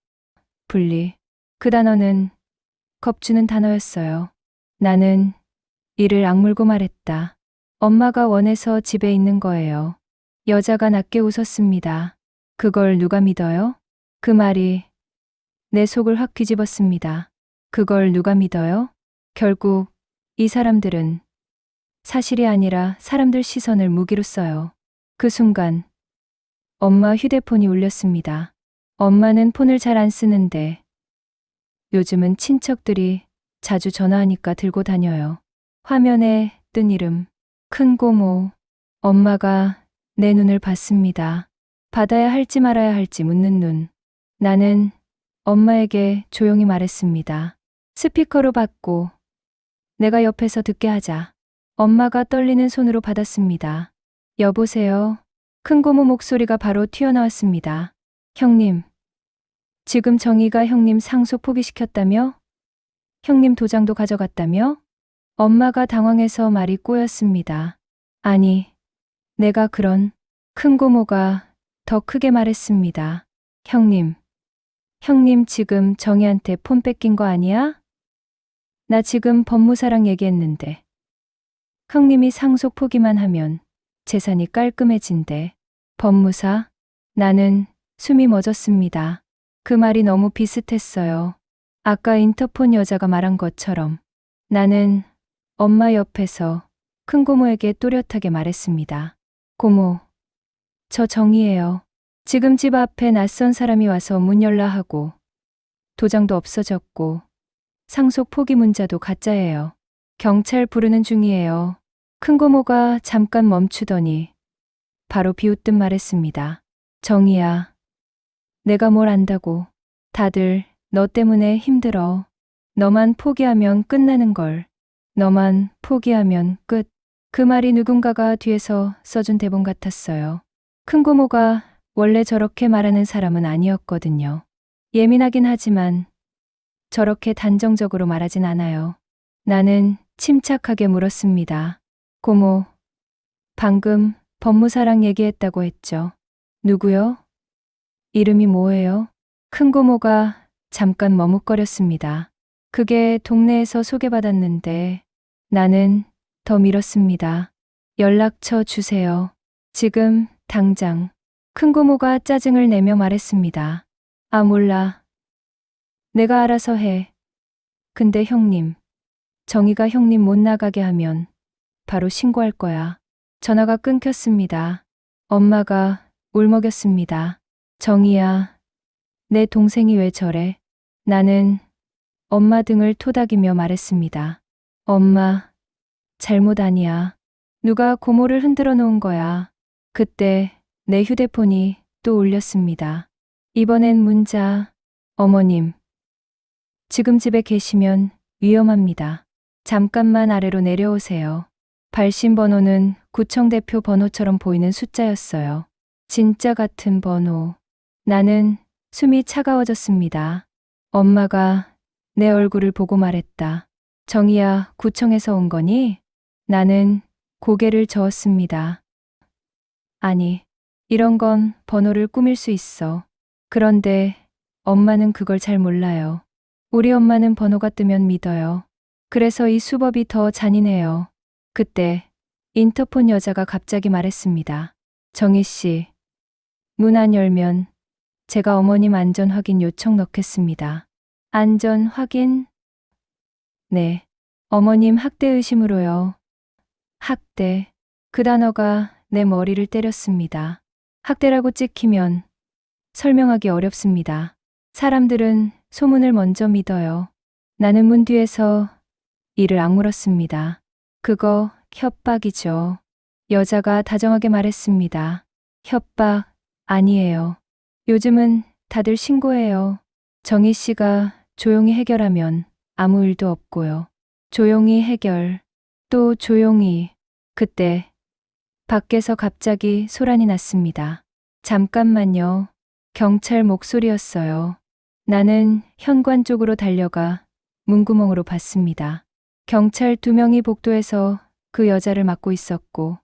분리. 그 단어는 겁주는 단어였어요. 나는 이를 악물고 말했다. 엄마가 원해서 집에 있는 거예요. 여자가 낮게 웃었습니다. 그걸 누가 믿어요? 그 말이 내 속을 확 뒤집었습니다. 그걸 누가 믿어요? 결국 이 사람들은 사실이 아니라 사람들 시선을 무기로 써요. 그 순간 엄마 휴대폰이 울렸습니다. 엄마는 폰을 잘 안 쓰는데 요즘은 친척들이 자주 전화하니까 들고 다녀요. 화면에 뜬 이름, 큰 고모. 엄마가 내 눈을 봤습니다. 받아야 할지 말아야 할지 묻는 눈. 나는 엄마에게 조용히 말했습니다. 스피커로 받고 내가 옆에서 듣게 하자. 엄마가 떨리는 손으로 받았습니다. 여보세요. 큰 고모 목소리가 바로 튀어나왔습니다. 형님. 지금 정희가 형님 상속 포기시켰다며? 형님 도장도 가져갔다며? 엄마가 당황해서 말이 꼬였습니다. 아니, 내가 그런. 큰 고모가 더 크게 말했습니다. 형님 지금 정희한테 폰 뺏긴 거 아니야? 나 지금 법무사랑 얘기했는데. 형님이 상속 포기만 하면 재산이 깔끔해진대. 법무사? 나는 숨이 멎었습니다. 그 말이 너무 비슷했어요. 아까 인터폰 여자가 말한 것처럼. 나는 엄마 옆에서 큰 고모에게 또렷하게 말했습니다. 고모, 저 정희예요. 지금 집 앞에 낯선 사람이 와서 문 열라 하고 도장도 없어졌고 상속 포기 문자도 가짜예요. 경찰 부르는 중이에요. 큰 고모가 잠깐 멈추더니 바로 비웃듯 말했습니다. 정희야, 내가 뭘 안다고. 다들 너 때문에 힘들어. 너만 포기하면 끝나는 걸. 너만 포기하면 끝. 그 말이 누군가가 뒤에서 써준 대본 같았어요. 큰 고모가 원래 저렇게 말하는 사람은 아니었거든요. 예민하긴 하지만 저렇게 단정적으로 말하진 않아요. 나는 침착하게 물었습니다. 고모, 방금 법무사랑 얘기했다고 했죠. 누구요? 이름이 뭐예요? 큰 고모가 잠깐 머뭇거렸습니다. 그게 동네에서 소개받았는데 나는 더 밀었습니다. 연락처 주세요. 지금 당장. 큰 고모가 짜증을 내며 말했습니다. 아, 몰라. 내가 알아서 해. 근데 형님, 정희가 형님 못 나가게 하면 바로 신고할 거야. 전화가 끊겼습니다. 엄마가 울먹였습니다. 정희야, 내 동생이 왜 저래? 나는 엄마 등을 토닥이며 말했습니다. 엄마, 잘못 아니야. 누가 고모를 흔들어 놓은 거야. 그때 내 휴대폰이 또 울렸습니다. 이번엔 문자. 어머님, 지금 집에 계시면 위험합니다. 잠깐만 아래로 내려오세요. 발신 번호는 구청 대표 번호처럼 보이는 숫자였어요. 진짜 같은 번호. 나는 숨이 차가워졌습니다. 엄마가 내 얼굴을 보고 말했다. 정희야, 구청에서 온 거니? 나는 고개를 저었습니다. 아니, 이런 건 번호를 꾸밀 수 있어. 그런데 엄마는 그걸 잘 몰라요. 우리 엄마는 번호가 뜨면 믿어요. 그래서 이 수법이 더 잔인해요. 그때 인터폰 여자가 갑자기 말했습니다. 정희 씨, 문 안 열면 제가 어머님 안전 확인 요청 넣겠습니다. 안전 확인? 네. 어머님 학대 의심으로요. 학대. 그 단어가 내 머리를 때렸습니다. 학대라고 찍히면 설명하기 어렵습니다. 사람들은 소문을 먼저 믿어요. 나는 문 뒤에서 이를 악물었습니다. 그거 협박이죠. 여자가 다정하게 말했습니다. 협박 아니에요. 요즘은 다들 신고해요. 정희 씨가 조용히 해결하면 아무 일도 없고요. 조용히 해결, 또 조용히. 그때 밖에서 갑자기 소란이 났습니다. 잠깐만요. 경찰 목소리였어요. 나는 현관 쪽으로 달려가 문구멍으로 봤습니다. 경찰 2명이 복도에서 그 여자를 막고 있었고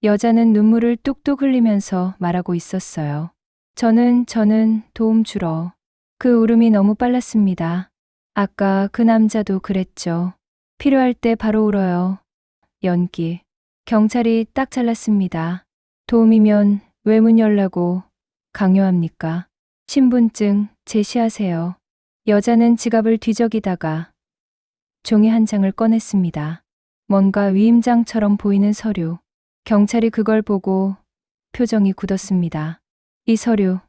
여자는 눈물을 뚝뚝 흘리면서 말하고 있었어요. 저는 도움 주러. 그 울음이 너무 빨랐습니다. 아까 그 남자도 그랬죠. 필요할 때 바로 울어요. 연기. 경찰이 딱 잘랐습니다. 도움이면 왜 문 열라고 강요합니까? 신분증 제시하세요. 여자는 지갑을 뒤적이다가 종이 한 장을 꺼냈습니다. 뭔가 위임장처럼 보이는 서류. 경찰이 그걸 보고 표정이 굳었습니다. 이 서류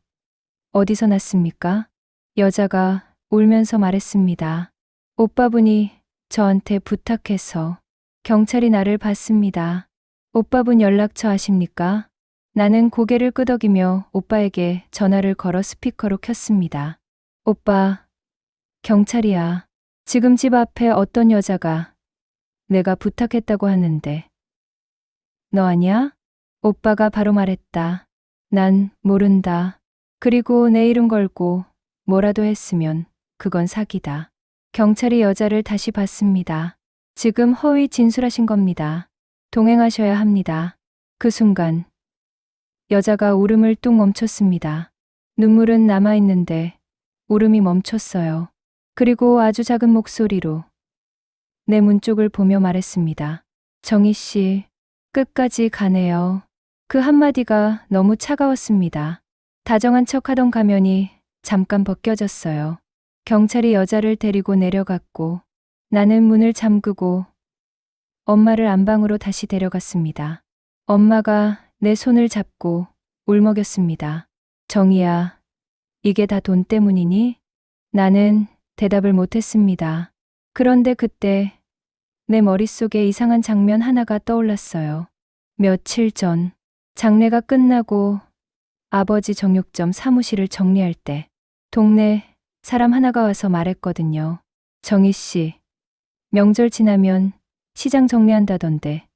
어디서 났습니까? 여자가 울면서 말했습니다. 오빠분이 저한테 부탁해서. 경찰이 나를 봤습니다. 오빠분 연락처 아십니까? 나는 고개를 끄덕이며 오빠에게 전화를 걸어 스피커로 켰습니다. 오빠, 경찰이야. 지금 집 앞에 어떤 여자가 내가 부탁했다고 하는데. 너 아니야? 오빠가 바로 말했다. 난 모른다. 그리고 내 이름 걸고 뭐라도 했으면 그건 사기다. 경찰이 여자를 다시 봤습니다. 지금 허위 진술하신 겁니다. 동행하셔야 합니다. 그 순간 여자가 울음을 뚝 멈췄습니다. 눈물은 남아있는데 울음이 멈췄어요. 그리고 아주 작은 목소리로 내 문 쪽을 보며 말했습니다. 정희 씨, 끝까지 가네요. 그 한마디가 너무 차가웠습니다. 다정한 척하던 가면이 잠깐 벗겨졌어요. 경찰이 여자를 데리고 내려갔고 나는 문을 잠그고 엄마를 안방으로 다시 데려갔습니다. 엄마가 내 손을 잡고 울먹였습니다. 정희야, 이게 다 돈 때문이니? 나는 대답을 못했습니다. 그런데 그때 내 머릿속에 이상한 장면 하나가 떠올랐어요. 며칠 전 장례가 끝나고 아버지 정육점 사무실을 정리할 때 동네 사람 하나가 와서 말했거든요. 정희 씨, 명절 지나면 시장 정리한다던데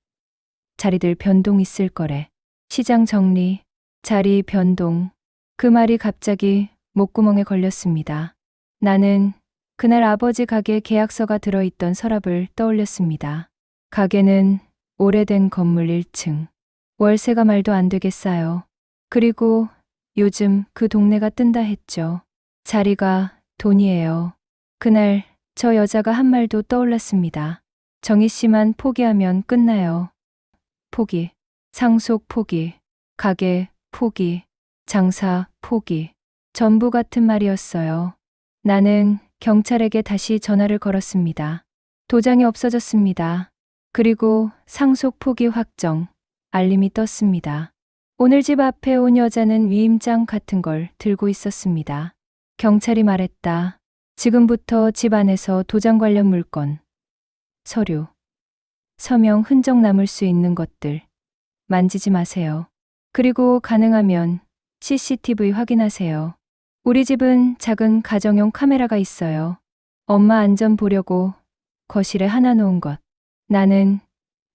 자리들 변동 있을 거래. 시장 정리, 자리 변동. 그 말이 갑자기 목구멍에 걸렸습니다. 나는 그날 아버지 가게 계약서가 들어있던 서랍을 떠올렸습니다. 가게는 오래된 건물 1층. 월세가 말도 안 되게 싸요. 그리고 요즘 그 동네가 뜬다 했죠. 자리가 돈이에요. 그날 저 여자가 한 말도 떠올랐습니다. 정희 씨만 포기하면 끝나요. 포기, 상속 포기, 가게 포기, 장사 포기. 전부 같은 말이었어요. 나는 경찰에게 다시 전화를 걸었습니다. 도장이 없어졌습니다. 그리고 상속 포기 확정, 알림이 떴습니다. 오늘 집 앞에 온 여자는 위임장 같은 걸 들고 있었습니다. 경찰이 말했다. 지금부터 집 안에서 도장 관련 물건, 서류, 서명 흔적 남을 수 있는 것들 만지지 마세요. 그리고 가능하면 CCTV 확인하세요. 우리 집은 작은 가정용 카메라가 있어요. 엄마 안전 보려고 거실에 하나 놓은 것. 나는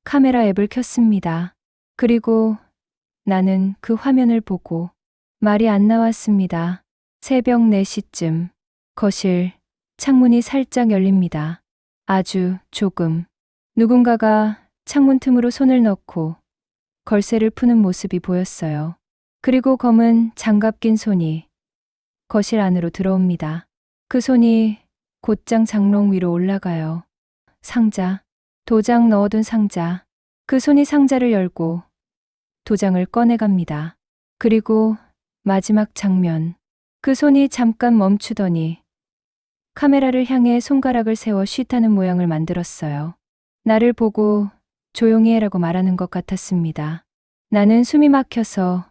카메라 앱을 켰습니다. 그리고 나는 그 화면을 보고 말이 안 나왔습니다. 새벽 4시쯤 거실 창문이 살짝 열립니다. 아주 조금. 누군가가 창문 틈으로 손을 넣고 걸쇠를 푸는 모습이 보였어요. 그리고 검은 장갑 낀 손이 거실 안으로 들어옵니다. 그 손이 곧장 장롱 위로 올라가요. 상자, 도장 넣어둔 상자. 그 손이 상자를 열고 도장을 꺼내갑니다. 그리고 마지막 장면. 그 손이 잠깐 멈추더니 카메라를 향해 손가락을 세워 쉿하는 모양을 만들었어요. 나를 보고 조용히 해라고 말하는 것 같았습니다. 나는 숨이 막혀서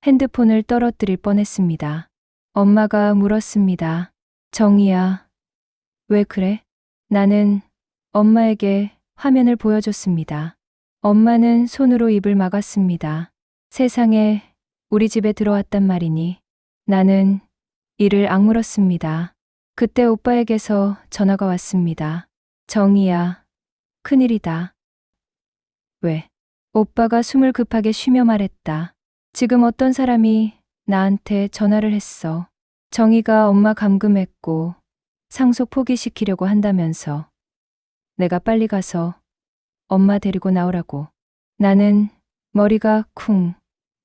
핸드폰을 떨어뜨릴 뻔했습니다. 엄마가 물었습니다. 정희야, 왜 그래? 나는 엄마에게 화면을 보여줬습니다. 엄마는 손으로 입을 막았습니다. 세상에 우리 집에 들어왔단 말이니. 나는 이를 악물었습니다. 그때 오빠에게서 전화가 왔습니다. 정희야, 큰일이다. 왜? 오빠가 숨을 급하게 쉬며 말했다. 지금 어떤 사람이 나한테 전화를 했어. 정희가 엄마 감금했고 상속 포기시키려고 한다면서. 내가 빨리 가서 엄마 데리고 나오라고. 나는 머리가 쿵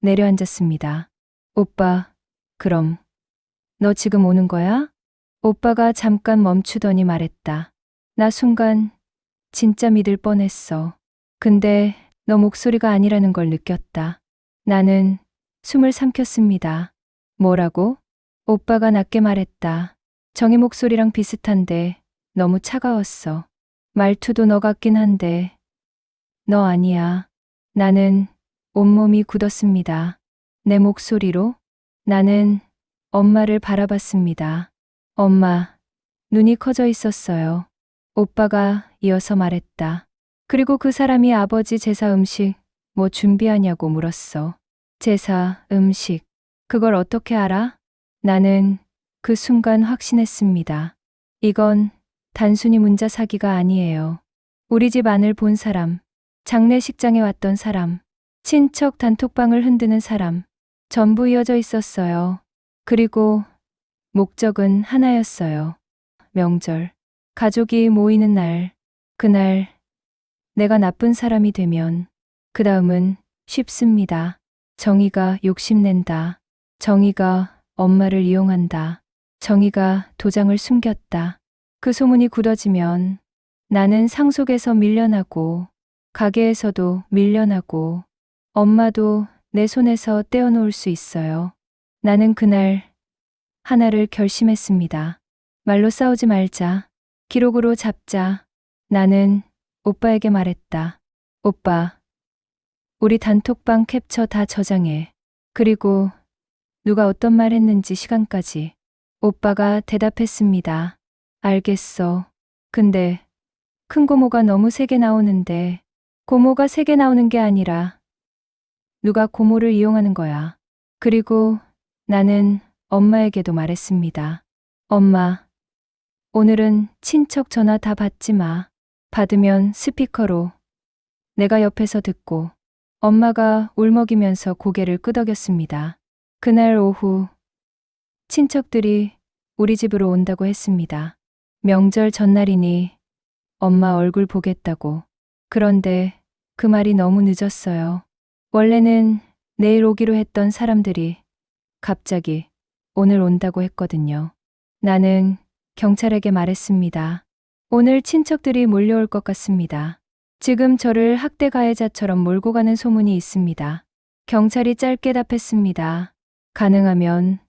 내려앉았습니다. 오빠, 그럼 너 지금 오는 거야? 오빠가 잠깐 멈추더니 말했다. 나 순간 진짜 믿을 뻔했어. 근데 너 목소리가 아니라는 걸 느꼈다. 나는 숨을 삼켰습니다. 뭐라고? 오빠가 낮게 말했다. 정희 목소리랑 비슷한데 너무 차가웠어. 말투도 너 같긴 한데 너 아니야. 나는 온몸이 굳었습니다. 내 목소리로 나는 엄마를 바라봤습니다. 엄마, 눈이 커져 있었어요. 오빠가 이어서 말했다. 그리고 그 사람이 아버지 제사 음식 뭐 준비하냐고 물었어. 제사 음식. 그걸 어떻게 알아? 나는 그 순간 확신했습니다. 이건 단순히 문자 사기가 아니에요. 우리 집 안을 본 사람, 장례식장에 왔던 사람, 친척 단톡방을 흔드는 사람, 전부 이어져 있었어요. 그리고 목적은 하나였어요. 명절, 가족이 모이는 날, 그날 내가 나쁜 사람이 되면 그 다음은 쉽습니다. 정의가 욕심낸다. 정의가 엄마를 이용한다. 정의가 도장을 숨겼다. 그 소문이 굳어지면 나는 상속에서 밀려나고 가게에서도 밀려나고 엄마도 내 손에서 떼어놓을 수 있어요. 나는 그날 하나를 결심했습니다. 말로 싸우지 말자. 기록으로 잡자. 나는 오빠에게 말했다. 오빠, 우리 단톡방 캡처 다 저장해. 그리고 누가 어떤 말 했는지 시간까지. 오빠가 대답했습니다. 알겠어. 근데 큰 고모가 너무 세게 나오는데 고모가 세게 나오는 게 아니라 누가 고모를 이용하는 거야. 그리고 나는 엄마에게도 말했습니다. 엄마, 오늘은 친척 전화 다 받지 마. 받으면 스피커로 내가 옆에서 듣고. 엄마가 울먹이면서 고개를 끄덕였습니다. 그날 오후 친척들이 우리 집으로 온다고 했습니다. 명절 전날이니 엄마 얼굴 보겠다고. 그런데 그 말이 너무 늦었어요. 원래는 내일 오기로 했던 사람들이 갑자기 오늘 온다고 했거든요. 나는 경찰에게 말했습니다. 오늘 친척들이 몰려올 것 같습니다. 지금 저를 학대 가해자처럼 몰고 가는 소문이 있습니다. 경찰이 짧게 답했습니다. 가능하면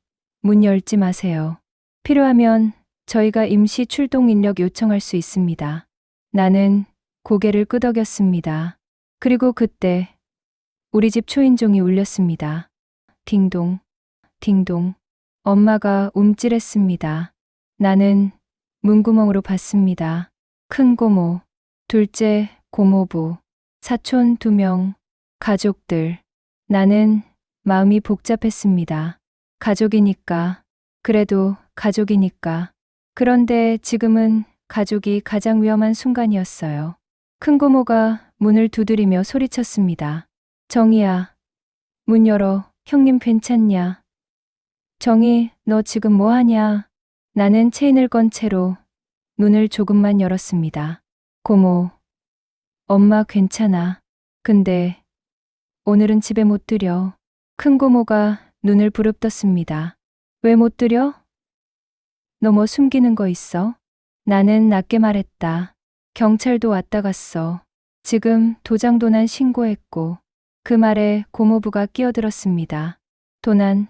문 열지 마세요. 필요하면 저희가 임시 출동 인력 요청할 수 있습니다. 나는 고개를 끄덕였습니다. 그리고 그때 우리 집 초인종이 울렸습니다. 딩동, 딩동. 엄마가 움찔했습니다. 나는 문구멍으로 봤습니다. 큰 고모, 둘째 고모부, 사촌 2명, 가족들. 나는 마음이 복잡했습니다. 가족이니까, 그래도 가족이니까. 그런데 지금은 가족이 가장 위험한 순간이었어요. 큰 고모가 문을 두드리며 소리쳤습니다. 정희야, 문 열어. 형님 괜찮냐? 정희, 너 지금 뭐 하냐? 나는 체인을 건 채로 문을 조금만 열었습니다. 고모, 엄마 괜찮아. 근데 오늘은 집에 못 들여. 큰 고모가 눈을 부릅떴습니다. 왜 못 들여? 너 뭐 숨기는 거 있어? 나는 낮게 말했다. 경찰도 왔다 갔어. 지금 도장 도난 신고했고. 그 말에 고모부가 끼어들었습니다. 도난?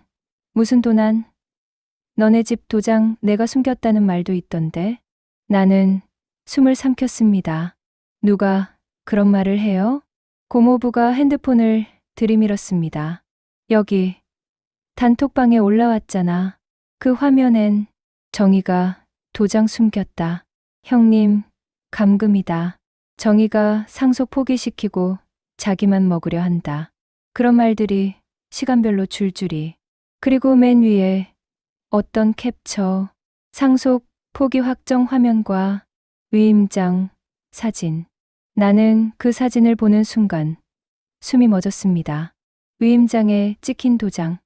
무슨 도난? 너네 집 도장 내가 숨겼다는 말도 있던데. 나는 숨을 삼켰습니다. 누가 그런 말을 해요? 고모부가 핸드폰을 들이밀었습니다. 여기 단톡방에 올라왔잖아. 그 화면엔 정희가 도장 숨겼다. 형님, 감금이다. 정희가 상속 포기시키고 자기만 먹으려 한다. 그런 말들이 시간별로 줄줄이. 그리고 맨 위에 어떤 캡처, 상속 포기 확정 화면과 위임장 사진. 나는 그 사진을 보는 순간 숨이 멎었습니다. 위임장에 찍힌 도장.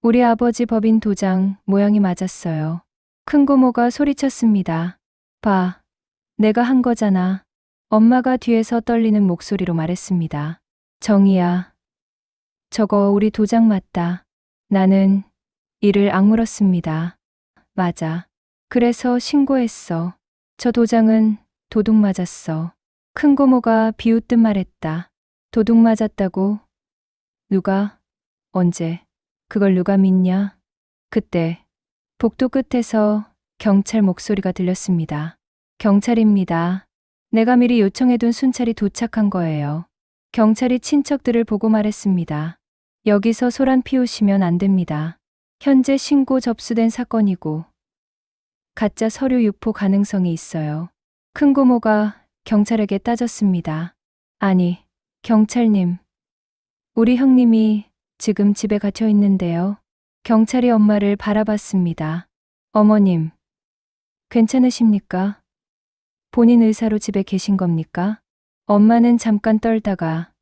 우리 아버지 법인 도장 모양이 맞았어요. 큰 고모가 소리쳤습니다. 봐, 내가 한 거잖아. 엄마가 뒤에서 떨리는 목소리로 말했습니다. 정희야, 저거 우리 도장 맞다. 나는 이를 악물었습니다. 맞아. 그래서 신고했어. 저 도장은 도둑 맞았어. 큰 고모가 비웃듯 말했다. 도둑 맞았다고? 누가? 언제? 그걸 누가 믿냐? 그때 복도 끝에서 경찰 목소리가 들렸습니다. 경찰입니다. 내가 미리 요청해둔 순찰이 도착한 거예요. 경찰이 친척들을 보고 말했습니다. 여기서 소란 피우시면 안 됩니다. 현재 신고 접수된 사건이고 가짜 서류 유포 가능성이 있어요. 큰 고모가 경찰에게 따졌습니다. 아니, 경찰님. 우리 형님이 지금 집에 갇혀 있는데요. 경찰이 엄마를 바라봤습니다. 어머님, 괜찮으십니까? 본인 의사로 집에 계신 겁니까? 엄마는 잠깐 떨다가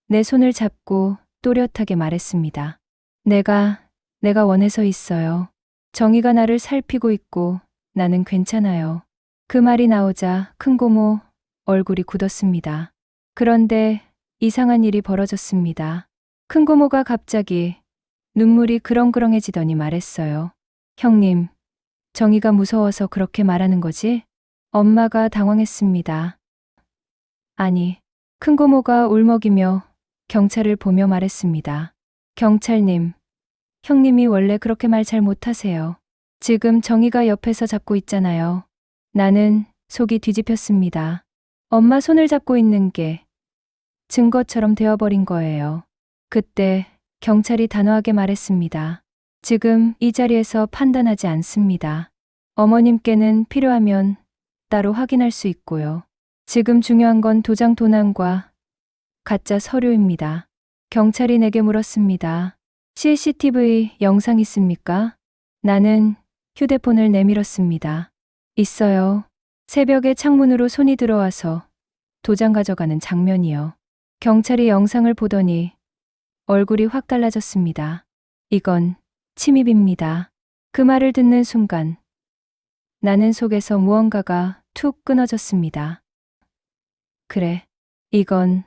내 손을 잡고 또렷하게 말했습니다. 내가 원해서 있어요. 정의가 나를 살피고 있고 나는 괜찮아요. 그 말이 나오자 큰 고모 얼굴이 굳었습니다. 그런데 이상한 일이 벌어졌습니다. 큰 고모가 갑자기 눈물이 그렁그렁해지더니 말했어요. 형님, 정의가 무서워서 그렇게 말하는 거지? 엄마가 당황했습니다. 아니, 큰 고모가 울먹이며 경찰을 보며 말했습니다. 경찰님, 형님이 원래 그렇게 말 잘 못하세요. 지금 정의가 옆에서 잡고 있잖아요. 나는 속이 뒤집혔습니다. 엄마 손을 잡고 있는 게 증거처럼 되어버린 거예요. 그때 경찰이 단호하게 말했습니다. 지금 이 자리에서 판단하지 않습니다. 어머님께는 필요하면 따로 확인할 수 있고요. 지금 중요한 건 도장 도난과 가짜 서류입니다. 경찰이 내게 물었습니다. CCTV 영상 있습니까? 나는 휴대폰을 내밀었습니다. 있어요. 새벽에 창문으로 손이 들어와서 도장 가져가는 장면이요. 경찰이 영상을 보더니 얼굴이 확 달라졌습니다. 이건 침입입니다. 그 말을 듣는 순간 나는 속에서 무언가가 툭 끊어졌습니다. 그래, 이건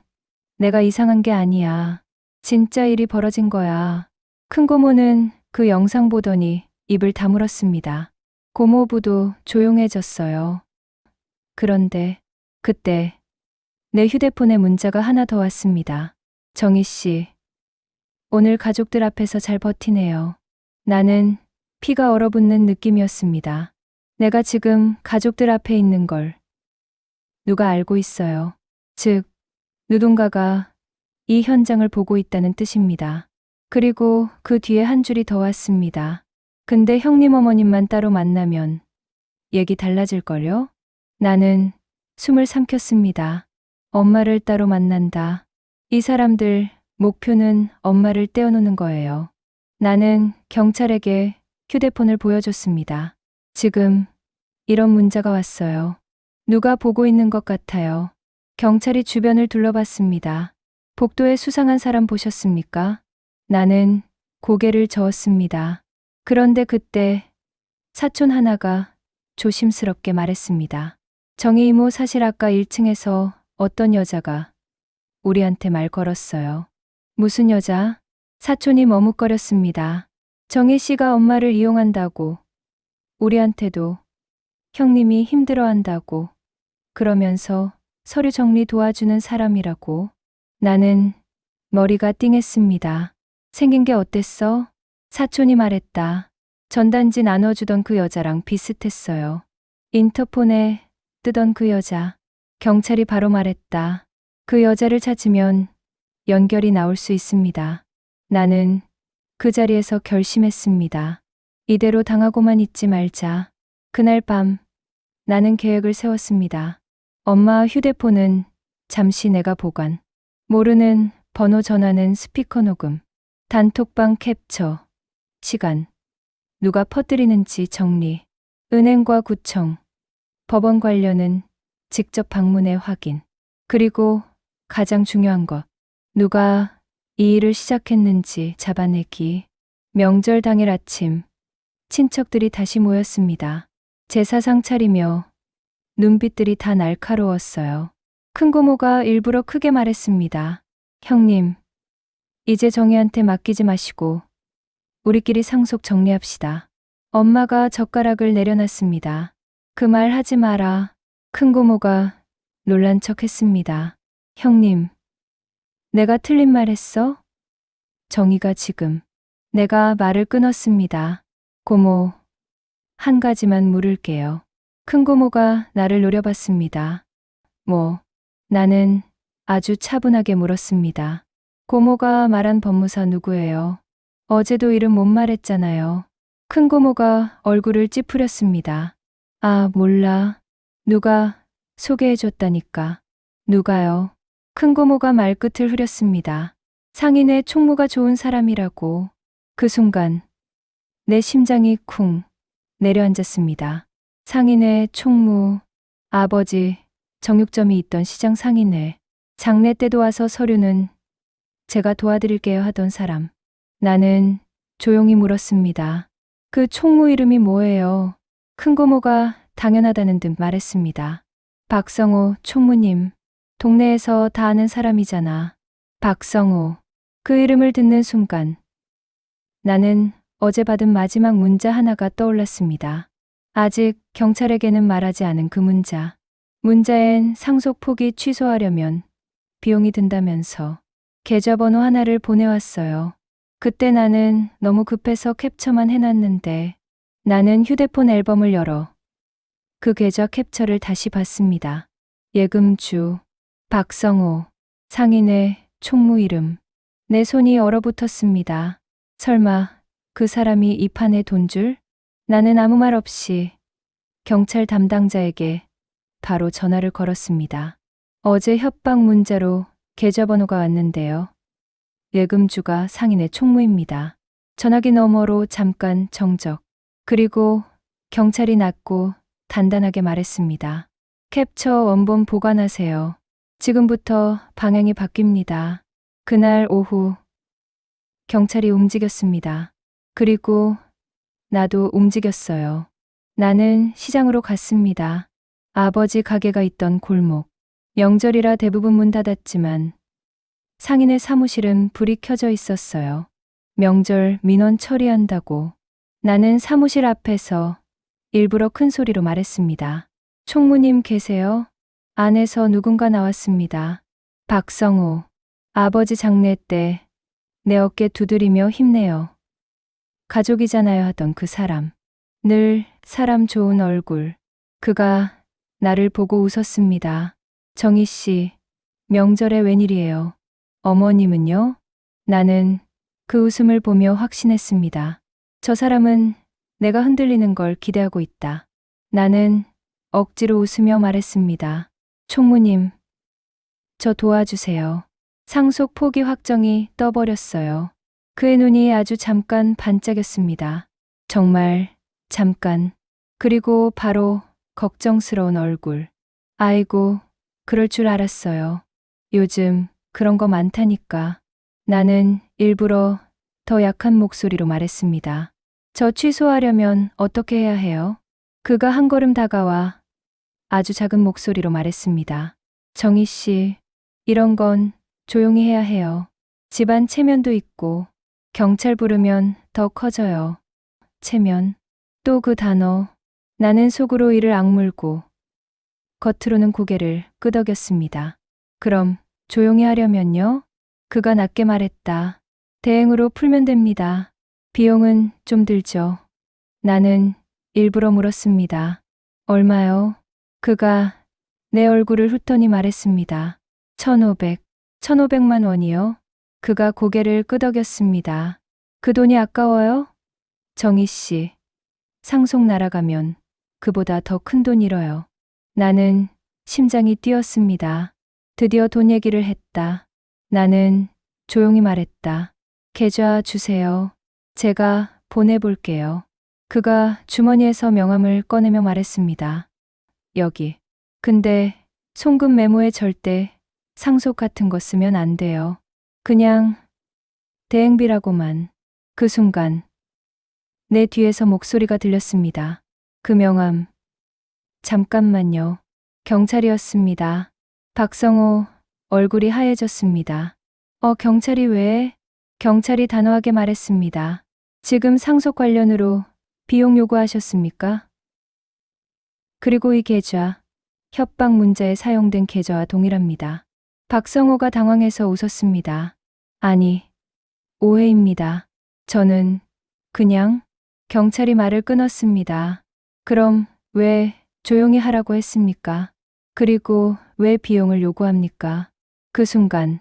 내가 이상한 게 아니야. 진짜 일이 벌어진 거야. 큰 고모는 그 영상 보더니 입을 다물었습니다. 고모부도 조용해졌어요. 그런데 그때 내 휴대폰에 문자가 하나 더 왔습니다. 정희 씨, 오늘 가족들 앞에서 잘 버티네요. 나는 피가 얼어붙는 느낌이었습니다. 내가 지금 가족들 앞에 있는 걸 누가 알고 있어요. 즉, 누군가가 이 현장을 보고 있다는 뜻입니다. 그리고 그 뒤에 한 줄이 더 왔습니다. 근데 형님 어머님만 따로 만나면 얘기 달라질걸요? 나는 숨을 삼켰습니다. 엄마를 따로 만난다. 이 사람들 목표는 엄마를 떼어놓는 거예요. 나는 경찰에게 휴대폰을 보여줬습니다. 지금 이런 문자가 왔어요. 누가 보고 있는 것 같아요. 경찰이 주변을 둘러봤습니다. 복도에 수상한 사람 보셨습니까? 나는 고개를 저었습니다. 그런데 그때 사촌 하나가 조심스럽게 말했습니다. 정희 이모, 사실 아까 1층에서 어떤 여자가 우리한테 말 걸었어요. 무슨 여자? 사촌이 머뭇거렸습니다. 정희 씨가 엄마를 이용한다고, 우리한테도 형님이 힘들어한다고, 그러면서 서류 정리 도와주는 사람이라고. 나는 머리가 띵했습니다. 생긴 게 어땠어? 사촌이 말했다. 전단지 나눠주던 그 여자랑 비슷했어요. 인터폰에 뜨던 그 여자. 경찰이 바로 말했다. 그 여자를 찾으면 연결이 나올 수 있습니다. 나는 그 자리에서 결심했습니다. 이대로 당하고만 있지 말자. 그날 밤 나는 계획을 세웠습니다. 엄마 휴대폰은 잠시 내가 보관. 모르는 번호 전화는 스피커 녹음. 단톡방 캡처. 시간. 누가 퍼뜨리는지 정리. 은행과 구청, 법원 관련은 직접 방문해 확인. 그리고 가장 중요한 것. 누가 이 일을 시작했는지 잡아내기. 명절 당일 아침, 친척들이 다시 모였습니다. 제사상 차리며 눈빛들이 다 날카로웠어요. 큰 고모가 일부러 크게 말했습니다. 형님, 이제 정희한테 맡기지 마시고 우리끼리 상속 정리합시다. 엄마가 젓가락을 내려놨습니다. 그 말 하지 마라. 큰 고모가 놀란 척 했습니다. 형님, 내가 틀린 말 했어? 정희가 지금. 내가 말을 끊었습니다. 고모, 한 가지만 물을게요. 큰 고모가 나를 노려봤습니다. 나는 아주 차분하게 물었습니다. 고모가 말한 법무사 누구예요? 어제도 이름 못 말했잖아요. 큰 고모가 얼굴을 찌푸렸습니다. 아, 몰라. 누가 소개해줬다니까. 누가요? 큰 고모가 말끝을 흐렸습니다. 상인의 총무가 좋은 사람이라고. 그 순간 내 심장이 쿵 내려앉았습니다. 상인의 총무, 아버지, 정육점이 있던 시장 상인회, 장례 때도 와서 서류는 제가 도와드릴게요 하던 사람. 나는 조용히 물었습니다. 그 총무 이름이 뭐예요? 큰 고모가 당연하다는 듯 말했습니다. 박성호 총무님, 동네에서 다 아는 사람이잖아. 박성호. 그 이름을 듣는 순간 나는 어제 받은 마지막 문자 하나가 떠올랐습니다. 아직 경찰에게는 말하지 않은 그 문자. 문자엔 상속 포기 취소하려면 비용이 든다면서 계좌번호 하나를 보내왔어요. 그때 나는 너무 급해서 캡처만 해놨는데 나는 휴대폰 앨범을 열어 그 계좌 캡처를 다시 봤습니다. 예금주, 박성호, 상인의 총무 이름. 내 손이 얼어붙었습니다. 설마 그 사람이 이 판에 돈 줄? 나는 아무 말 없이 경찰 담당자에게 바로 전화를 걸었습니다. 어제 협박 문자로 계좌번호가 왔는데요. 예금주가 상인의 총무입니다. 전화기 너머로 잠깐 정적. 그리고 경찰이 낮고 단단하게 말했습니다. 캡처 원본 보관하세요. 지금부터 방향이 바뀝니다. 그날 오후 경찰이 움직였습니다. 그리고 나도 움직였어요. 나는 시장으로 갔습니다. 아버지 가게가 있던 골목. 명절이라 대부분 문 닫았지만 상인의 사무실은 불이 켜져 있었어요. 명절 민원 처리한다고. 나는 사무실 앞에서 일부러 큰 소리로 말했습니다. 총무님 계세요? 안에서 누군가 나왔습니다. 박성호. 아버지 장례 때 내 어깨 두드리며 힘내요. 가족이잖아요 하던 그 사람. 늘 사람 좋은 얼굴. 그가 나를 보고 웃었습니다. 정희 씨, 명절에 웬일이에요? 어머님은요? 나는 그 웃음을 보며 확신했습니다. 저 사람은 내가 흔들리는 걸 기대하고 있다. 나는 억지로 웃으며 말했습니다. 총무님, 저 도와주세요. 상속 포기 확정이 떠버렸어요. 그의 눈이 아주 잠깐 반짝였습니다. 정말 잠깐. 그리고 바로 걱정스러운 얼굴. 아이고, 그럴 줄 알았어요. 요즘 그런 거 많다니까. 나는 일부러 더 약한 목소리로 말했습니다. 저 취소하려면 어떻게 해야 해요? 그가 한 걸음 다가와 아주 작은 목소리로 말했습니다. 정희 씨, 이런 건 조용히 해야 해요. 집안 체면도 있고 경찰 부르면 더 커져요. 체면. 또 그 단어. 나는 속으로 이를 악물고 겉으로는 고개를 끄덕였습니다. 그럼 조용히 하려면요? 그가 낮게 말했다. 대행으로 풀면 됩니다. 비용은 좀 들죠. 나는 일부러 물었습니다. 얼마요? 그가 내 얼굴을 훑더니 말했습니다. 1,500만 원이요? 그가 고개를 끄덕였습니다. 그 돈이 아까워요? 정희 씨, 상속 날아가면 그보다 더 큰 돈 잃어요. 나는 심장이 뛰었습니다. 드디어 돈 얘기를 했다. 나는 조용히 말했다. 계좌 주세요. 제가 보내볼게요. 그가 주머니에서 명함을 꺼내며 말했습니다. 여기. 근데 송금 메모에 절대 상속 같은 거 쓰면 안 돼요. 그냥 대행비라고만. 그 순간 내 뒤에서 목소리가 들렸습니다. 그 명함. 잠깐만요. 경찰이었습니다. 박성호 얼굴이 하얘졌습니다. 경찰이 왜? 경찰이 단호하게 말했습니다. 지금 상속 관련으로 비용 요구하셨습니까? 그리고 이 계좌, 협박 문자에 사용된 계좌와 동일합니다. 박성호가 당황해서 웃었습니다. 아니, 오해입니다. 저는 그냥 경찰이 말을 끊었습니다. 그럼 왜 조용히 하라고 했습니까? 그리고 왜 비용을 요구합니까? 그 순간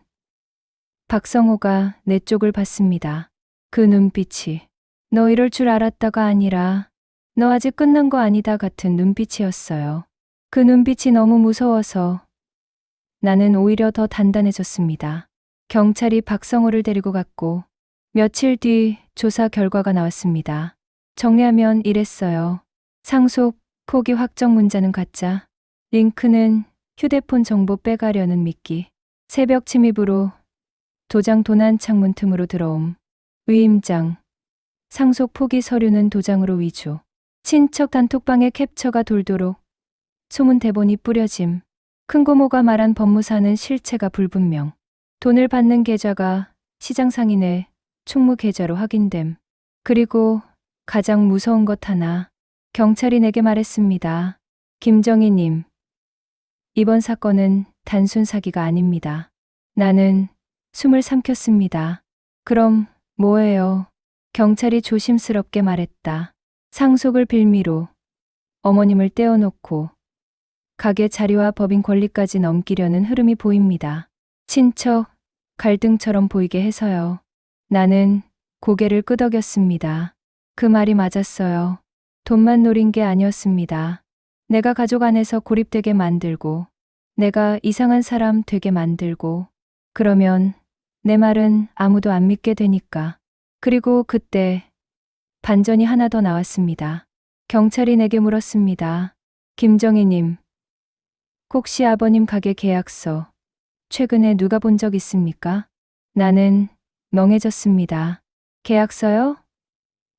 박성호가 내 쪽을 봤습니다. 그 눈빛이 너 이럴 줄 알았다가 아니라 너 아직 끝난 거 아니다 같은 눈빛이었어요. 그 눈빛이 너무 무서워서 나는 오히려 더 단단해졌습니다. 경찰이 박성호를 데리고 갔고 며칠 뒤 조사 결과가 나왔습니다. 정리하면 이랬어요. 상속, 포기 확정 문자는 가짜, 링크는 휴대폰 정보 빼가려는 미끼, 새벽 침입으로 도장 도난 창문 틈으로 들어옴, 위임장, 상속 포기 서류는 도장으로 위조, 친척 단톡방에 캡처가 돌도록 소문 대본이 뿌려짐, 큰고모가 말한 법무사는 실체가 불분명, 돈을 받는 계좌가 시장 상인의 충무 계좌로 확인됨. 그리고 가장 무서운 것 하나, 경찰이 내게 말했습니다. 김정희님, 이번 사건은 단순 사기가 아닙니다. 나는 숨을 삼켰습니다. 그럼 뭐예요? 경찰이 조심스럽게 말했다. 상속을 빌미로 어머님을 떼어놓고 가게 자리와 법인 권리까지 넘기려는 흐름이 보입니다. 친척, 갈등처럼 보이게 해서요. 나는 고개를 끄덕였습니다. 그 말이 맞았어요. 돈만 노린 게 아니었습니다. 내가 가족 안에서 고립되게 만들고, 내가 이상한 사람 되게 만들고, 그러면 내 말은 아무도 안 믿게 되니까. 그리고 그때 반전이 하나 더 나왔습니다. 경찰이 내게 물었습니다. 김정희님, 혹시 아버님 가게 계약서 최근에 누가 본 적 있습니까? 나는 멍해졌습니다. 계약서요?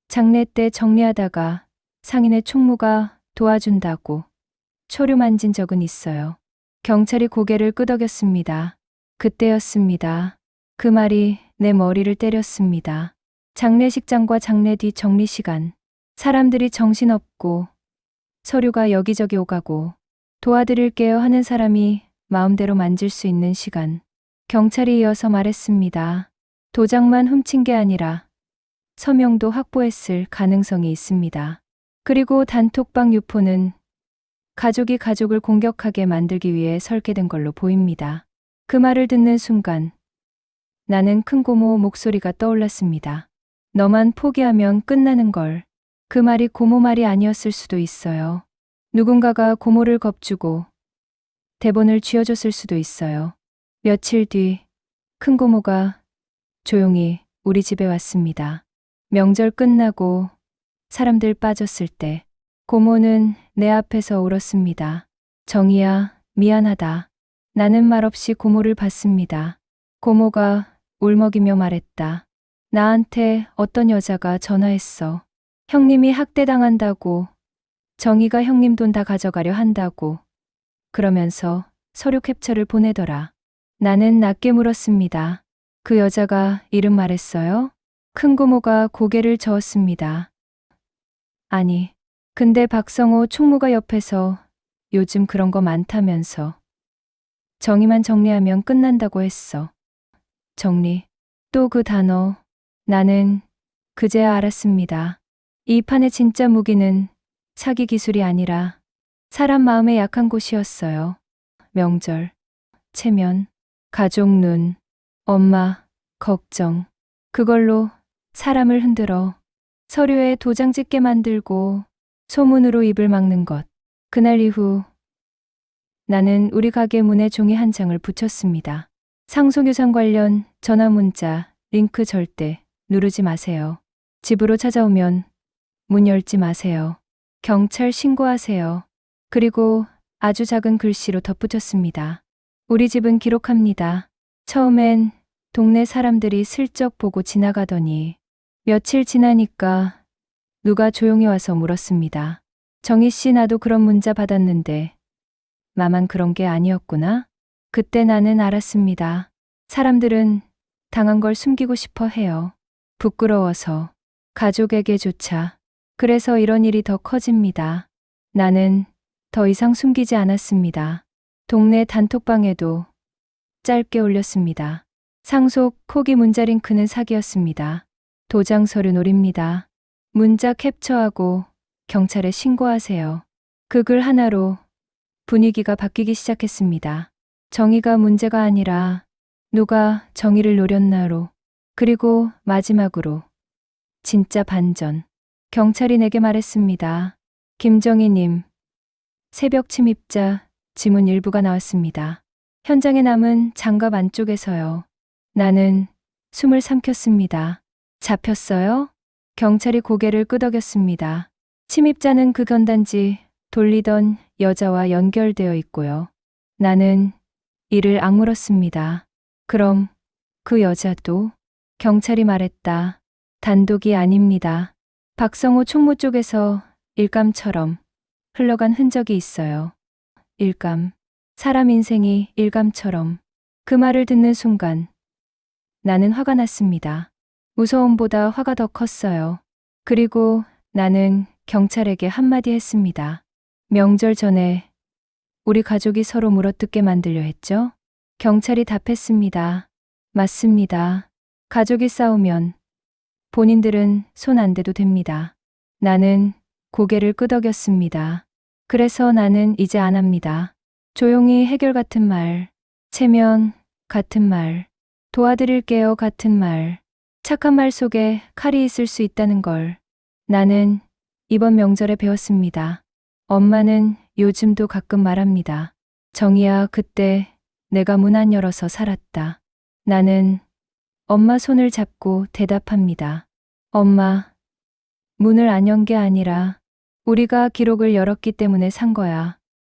장례 때 정리하다가 상인의 총무가 도와준다고 초류 만진 적은 있어요. 경찰이 고개를 끄덕였습니다. 그때였습니다. 그 말이 내 머리를 때렸습니다. 장례식장과 장례 뒤 정리 시간. 사람들이 정신없고 서류가 여기저기 오가고 도와드릴게요 하는 사람이 마음대로 만질 수 있는 시간. 경찰이 이어서 말했습니다. 도장만 훔친 게 아니라 서명도 확보했을 가능성이 있습니다. 그리고 단톡방 유포는 가족이 가족을 공격하게 만들기 위해 설계된 걸로 보입니다. 그 말을 듣는 순간 나는 큰고모 목소리가 떠올랐습니다. 너만 포기하면 끝나는 걸. 그 말이 고모 말이 아니었을 수도 있어요. 누군가가 고모를 겁주고 대본을 쥐어줬을 수도 있어요. 며칠 뒤 큰고모가 조용히 우리 집에 왔습니다. 명절 끝나고 사람들 빠졌을 때 고모는 내 앞에서 울었습니다. 정희야, 미안하다. 나는 말없이 고모를 봤습니다. 고모가 울먹이며 말했다. 나한테 어떤 여자가 전화했어. 형님이 학대당한다고, 정희가 형님 돈 다 가져가려 한다고. 그러면서 서류 캡처를 보내더라. 나는 낮게 물었습니다. 그 여자가 이름 말했어요? 큰고모가 고개를 저었습니다. 아니, 근데 박성호 총무가 옆에서 요즘 그런 거 많다면서. 정의만 정리하면 끝난다고 했어. 정리. 또 그 단어. 나는 그제야 알았습니다. 이 판의 진짜 무기는 사기 기술이 아니라 사람 마음에 약한 곳이었어요. 명절, 체면, 가족 눈, 엄마, 걱정. 그걸로 사람을 흔들어 서류에 도장 찍게 만들고 소문으로 입을 막는 것. 그날 이후 나는 우리 가게 문에 종이 한 장을 붙였습니다. 상속유산 관련 전화 문자, 링크 절대 누르지 마세요. 집으로 찾아오면 문 열지 마세요. 경찰 신고하세요. 그리고 아주 작은 글씨로 덧붙였습니다. 우리 집은 기록합니다. 처음엔 동네 사람들이 슬쩍 보고 지나가더니 며칠 지나니까 누가 조용히 와서 물었습니다. 정희 씨, 나도 그런 문자 받았는데 나만 그런 게 아니었구나? 그때 나는 알았습니다. 사람들은 당한 걸 숨기고 싶어 해요. 부끄러워서, 가족에게조차. 그래서 이런 일이 더 커집니다. 나는 더 이상 숨기지 않았습니다. 동네 단톡방에도 짧게 올렸습니다. 상속 포기 문자 링크는 사기였습니다. 도장 서류 노립니다. 문자 캡처하고 경찰에 신고하세요. 그 글 하나로 분위기가 바뀌기 시작했습니다. 정의가 문제가 아니라 누가 정의를 노렸나로. 그리고 마지막으로 진짜 반전. 경찰이 내게 말했습니다. 김정희님, 새벽 침입자 지문 일부가 나왔습니다. 현장에 남은 장갑 안쪽에서요. 나는 숨을 삼켰습니다. 잡혔어요? 경찰이 고개를 끄덕였습니다. 침입자는 그 건단지 돌리던 여자와 연결되어 있고요. 나는 이를 악물었습니다. 그럼 그 여자도? 경찰이 말했다. 단독이 아닙니다. 박성호 총무 쪽에서 일감처럼 흘러간 흔적이 있어요. 일감. 사람 인생이 일감처럼. 그 말을 듣는 순간 나는 화가 났습니다. 무서움보다 화가 더 컸어요. 그리고 나는 경찰에게 한마디 했습니다. 명절 전에 우리 가족이 서로 물어뜯게 만들려 했죠? 경찰이 답했습니다. 맞습니다. 가족이 싸우면 본인들은 손 안 대도 됩니다. 나는 고개를 끄덕였습니다. 그래서 나는 이제 안 합니다. 조용히 해결 같은 말, 체면 같은 말, 도와드릴게요 같은 말, 착한 말 속에 칼이 있을 수 있다는 걸 나는 이번 명절에 배웠습니다. 엄마는 요즘도 가끔 말합니다. 정희야, 그때 내가 문 안 열어서 살았다. 나는 엄마 손을 잡고 대답합니다. 엄마, 문을 안 연 게 아니라 우리가 기록을 열었기 때문에 산 거야.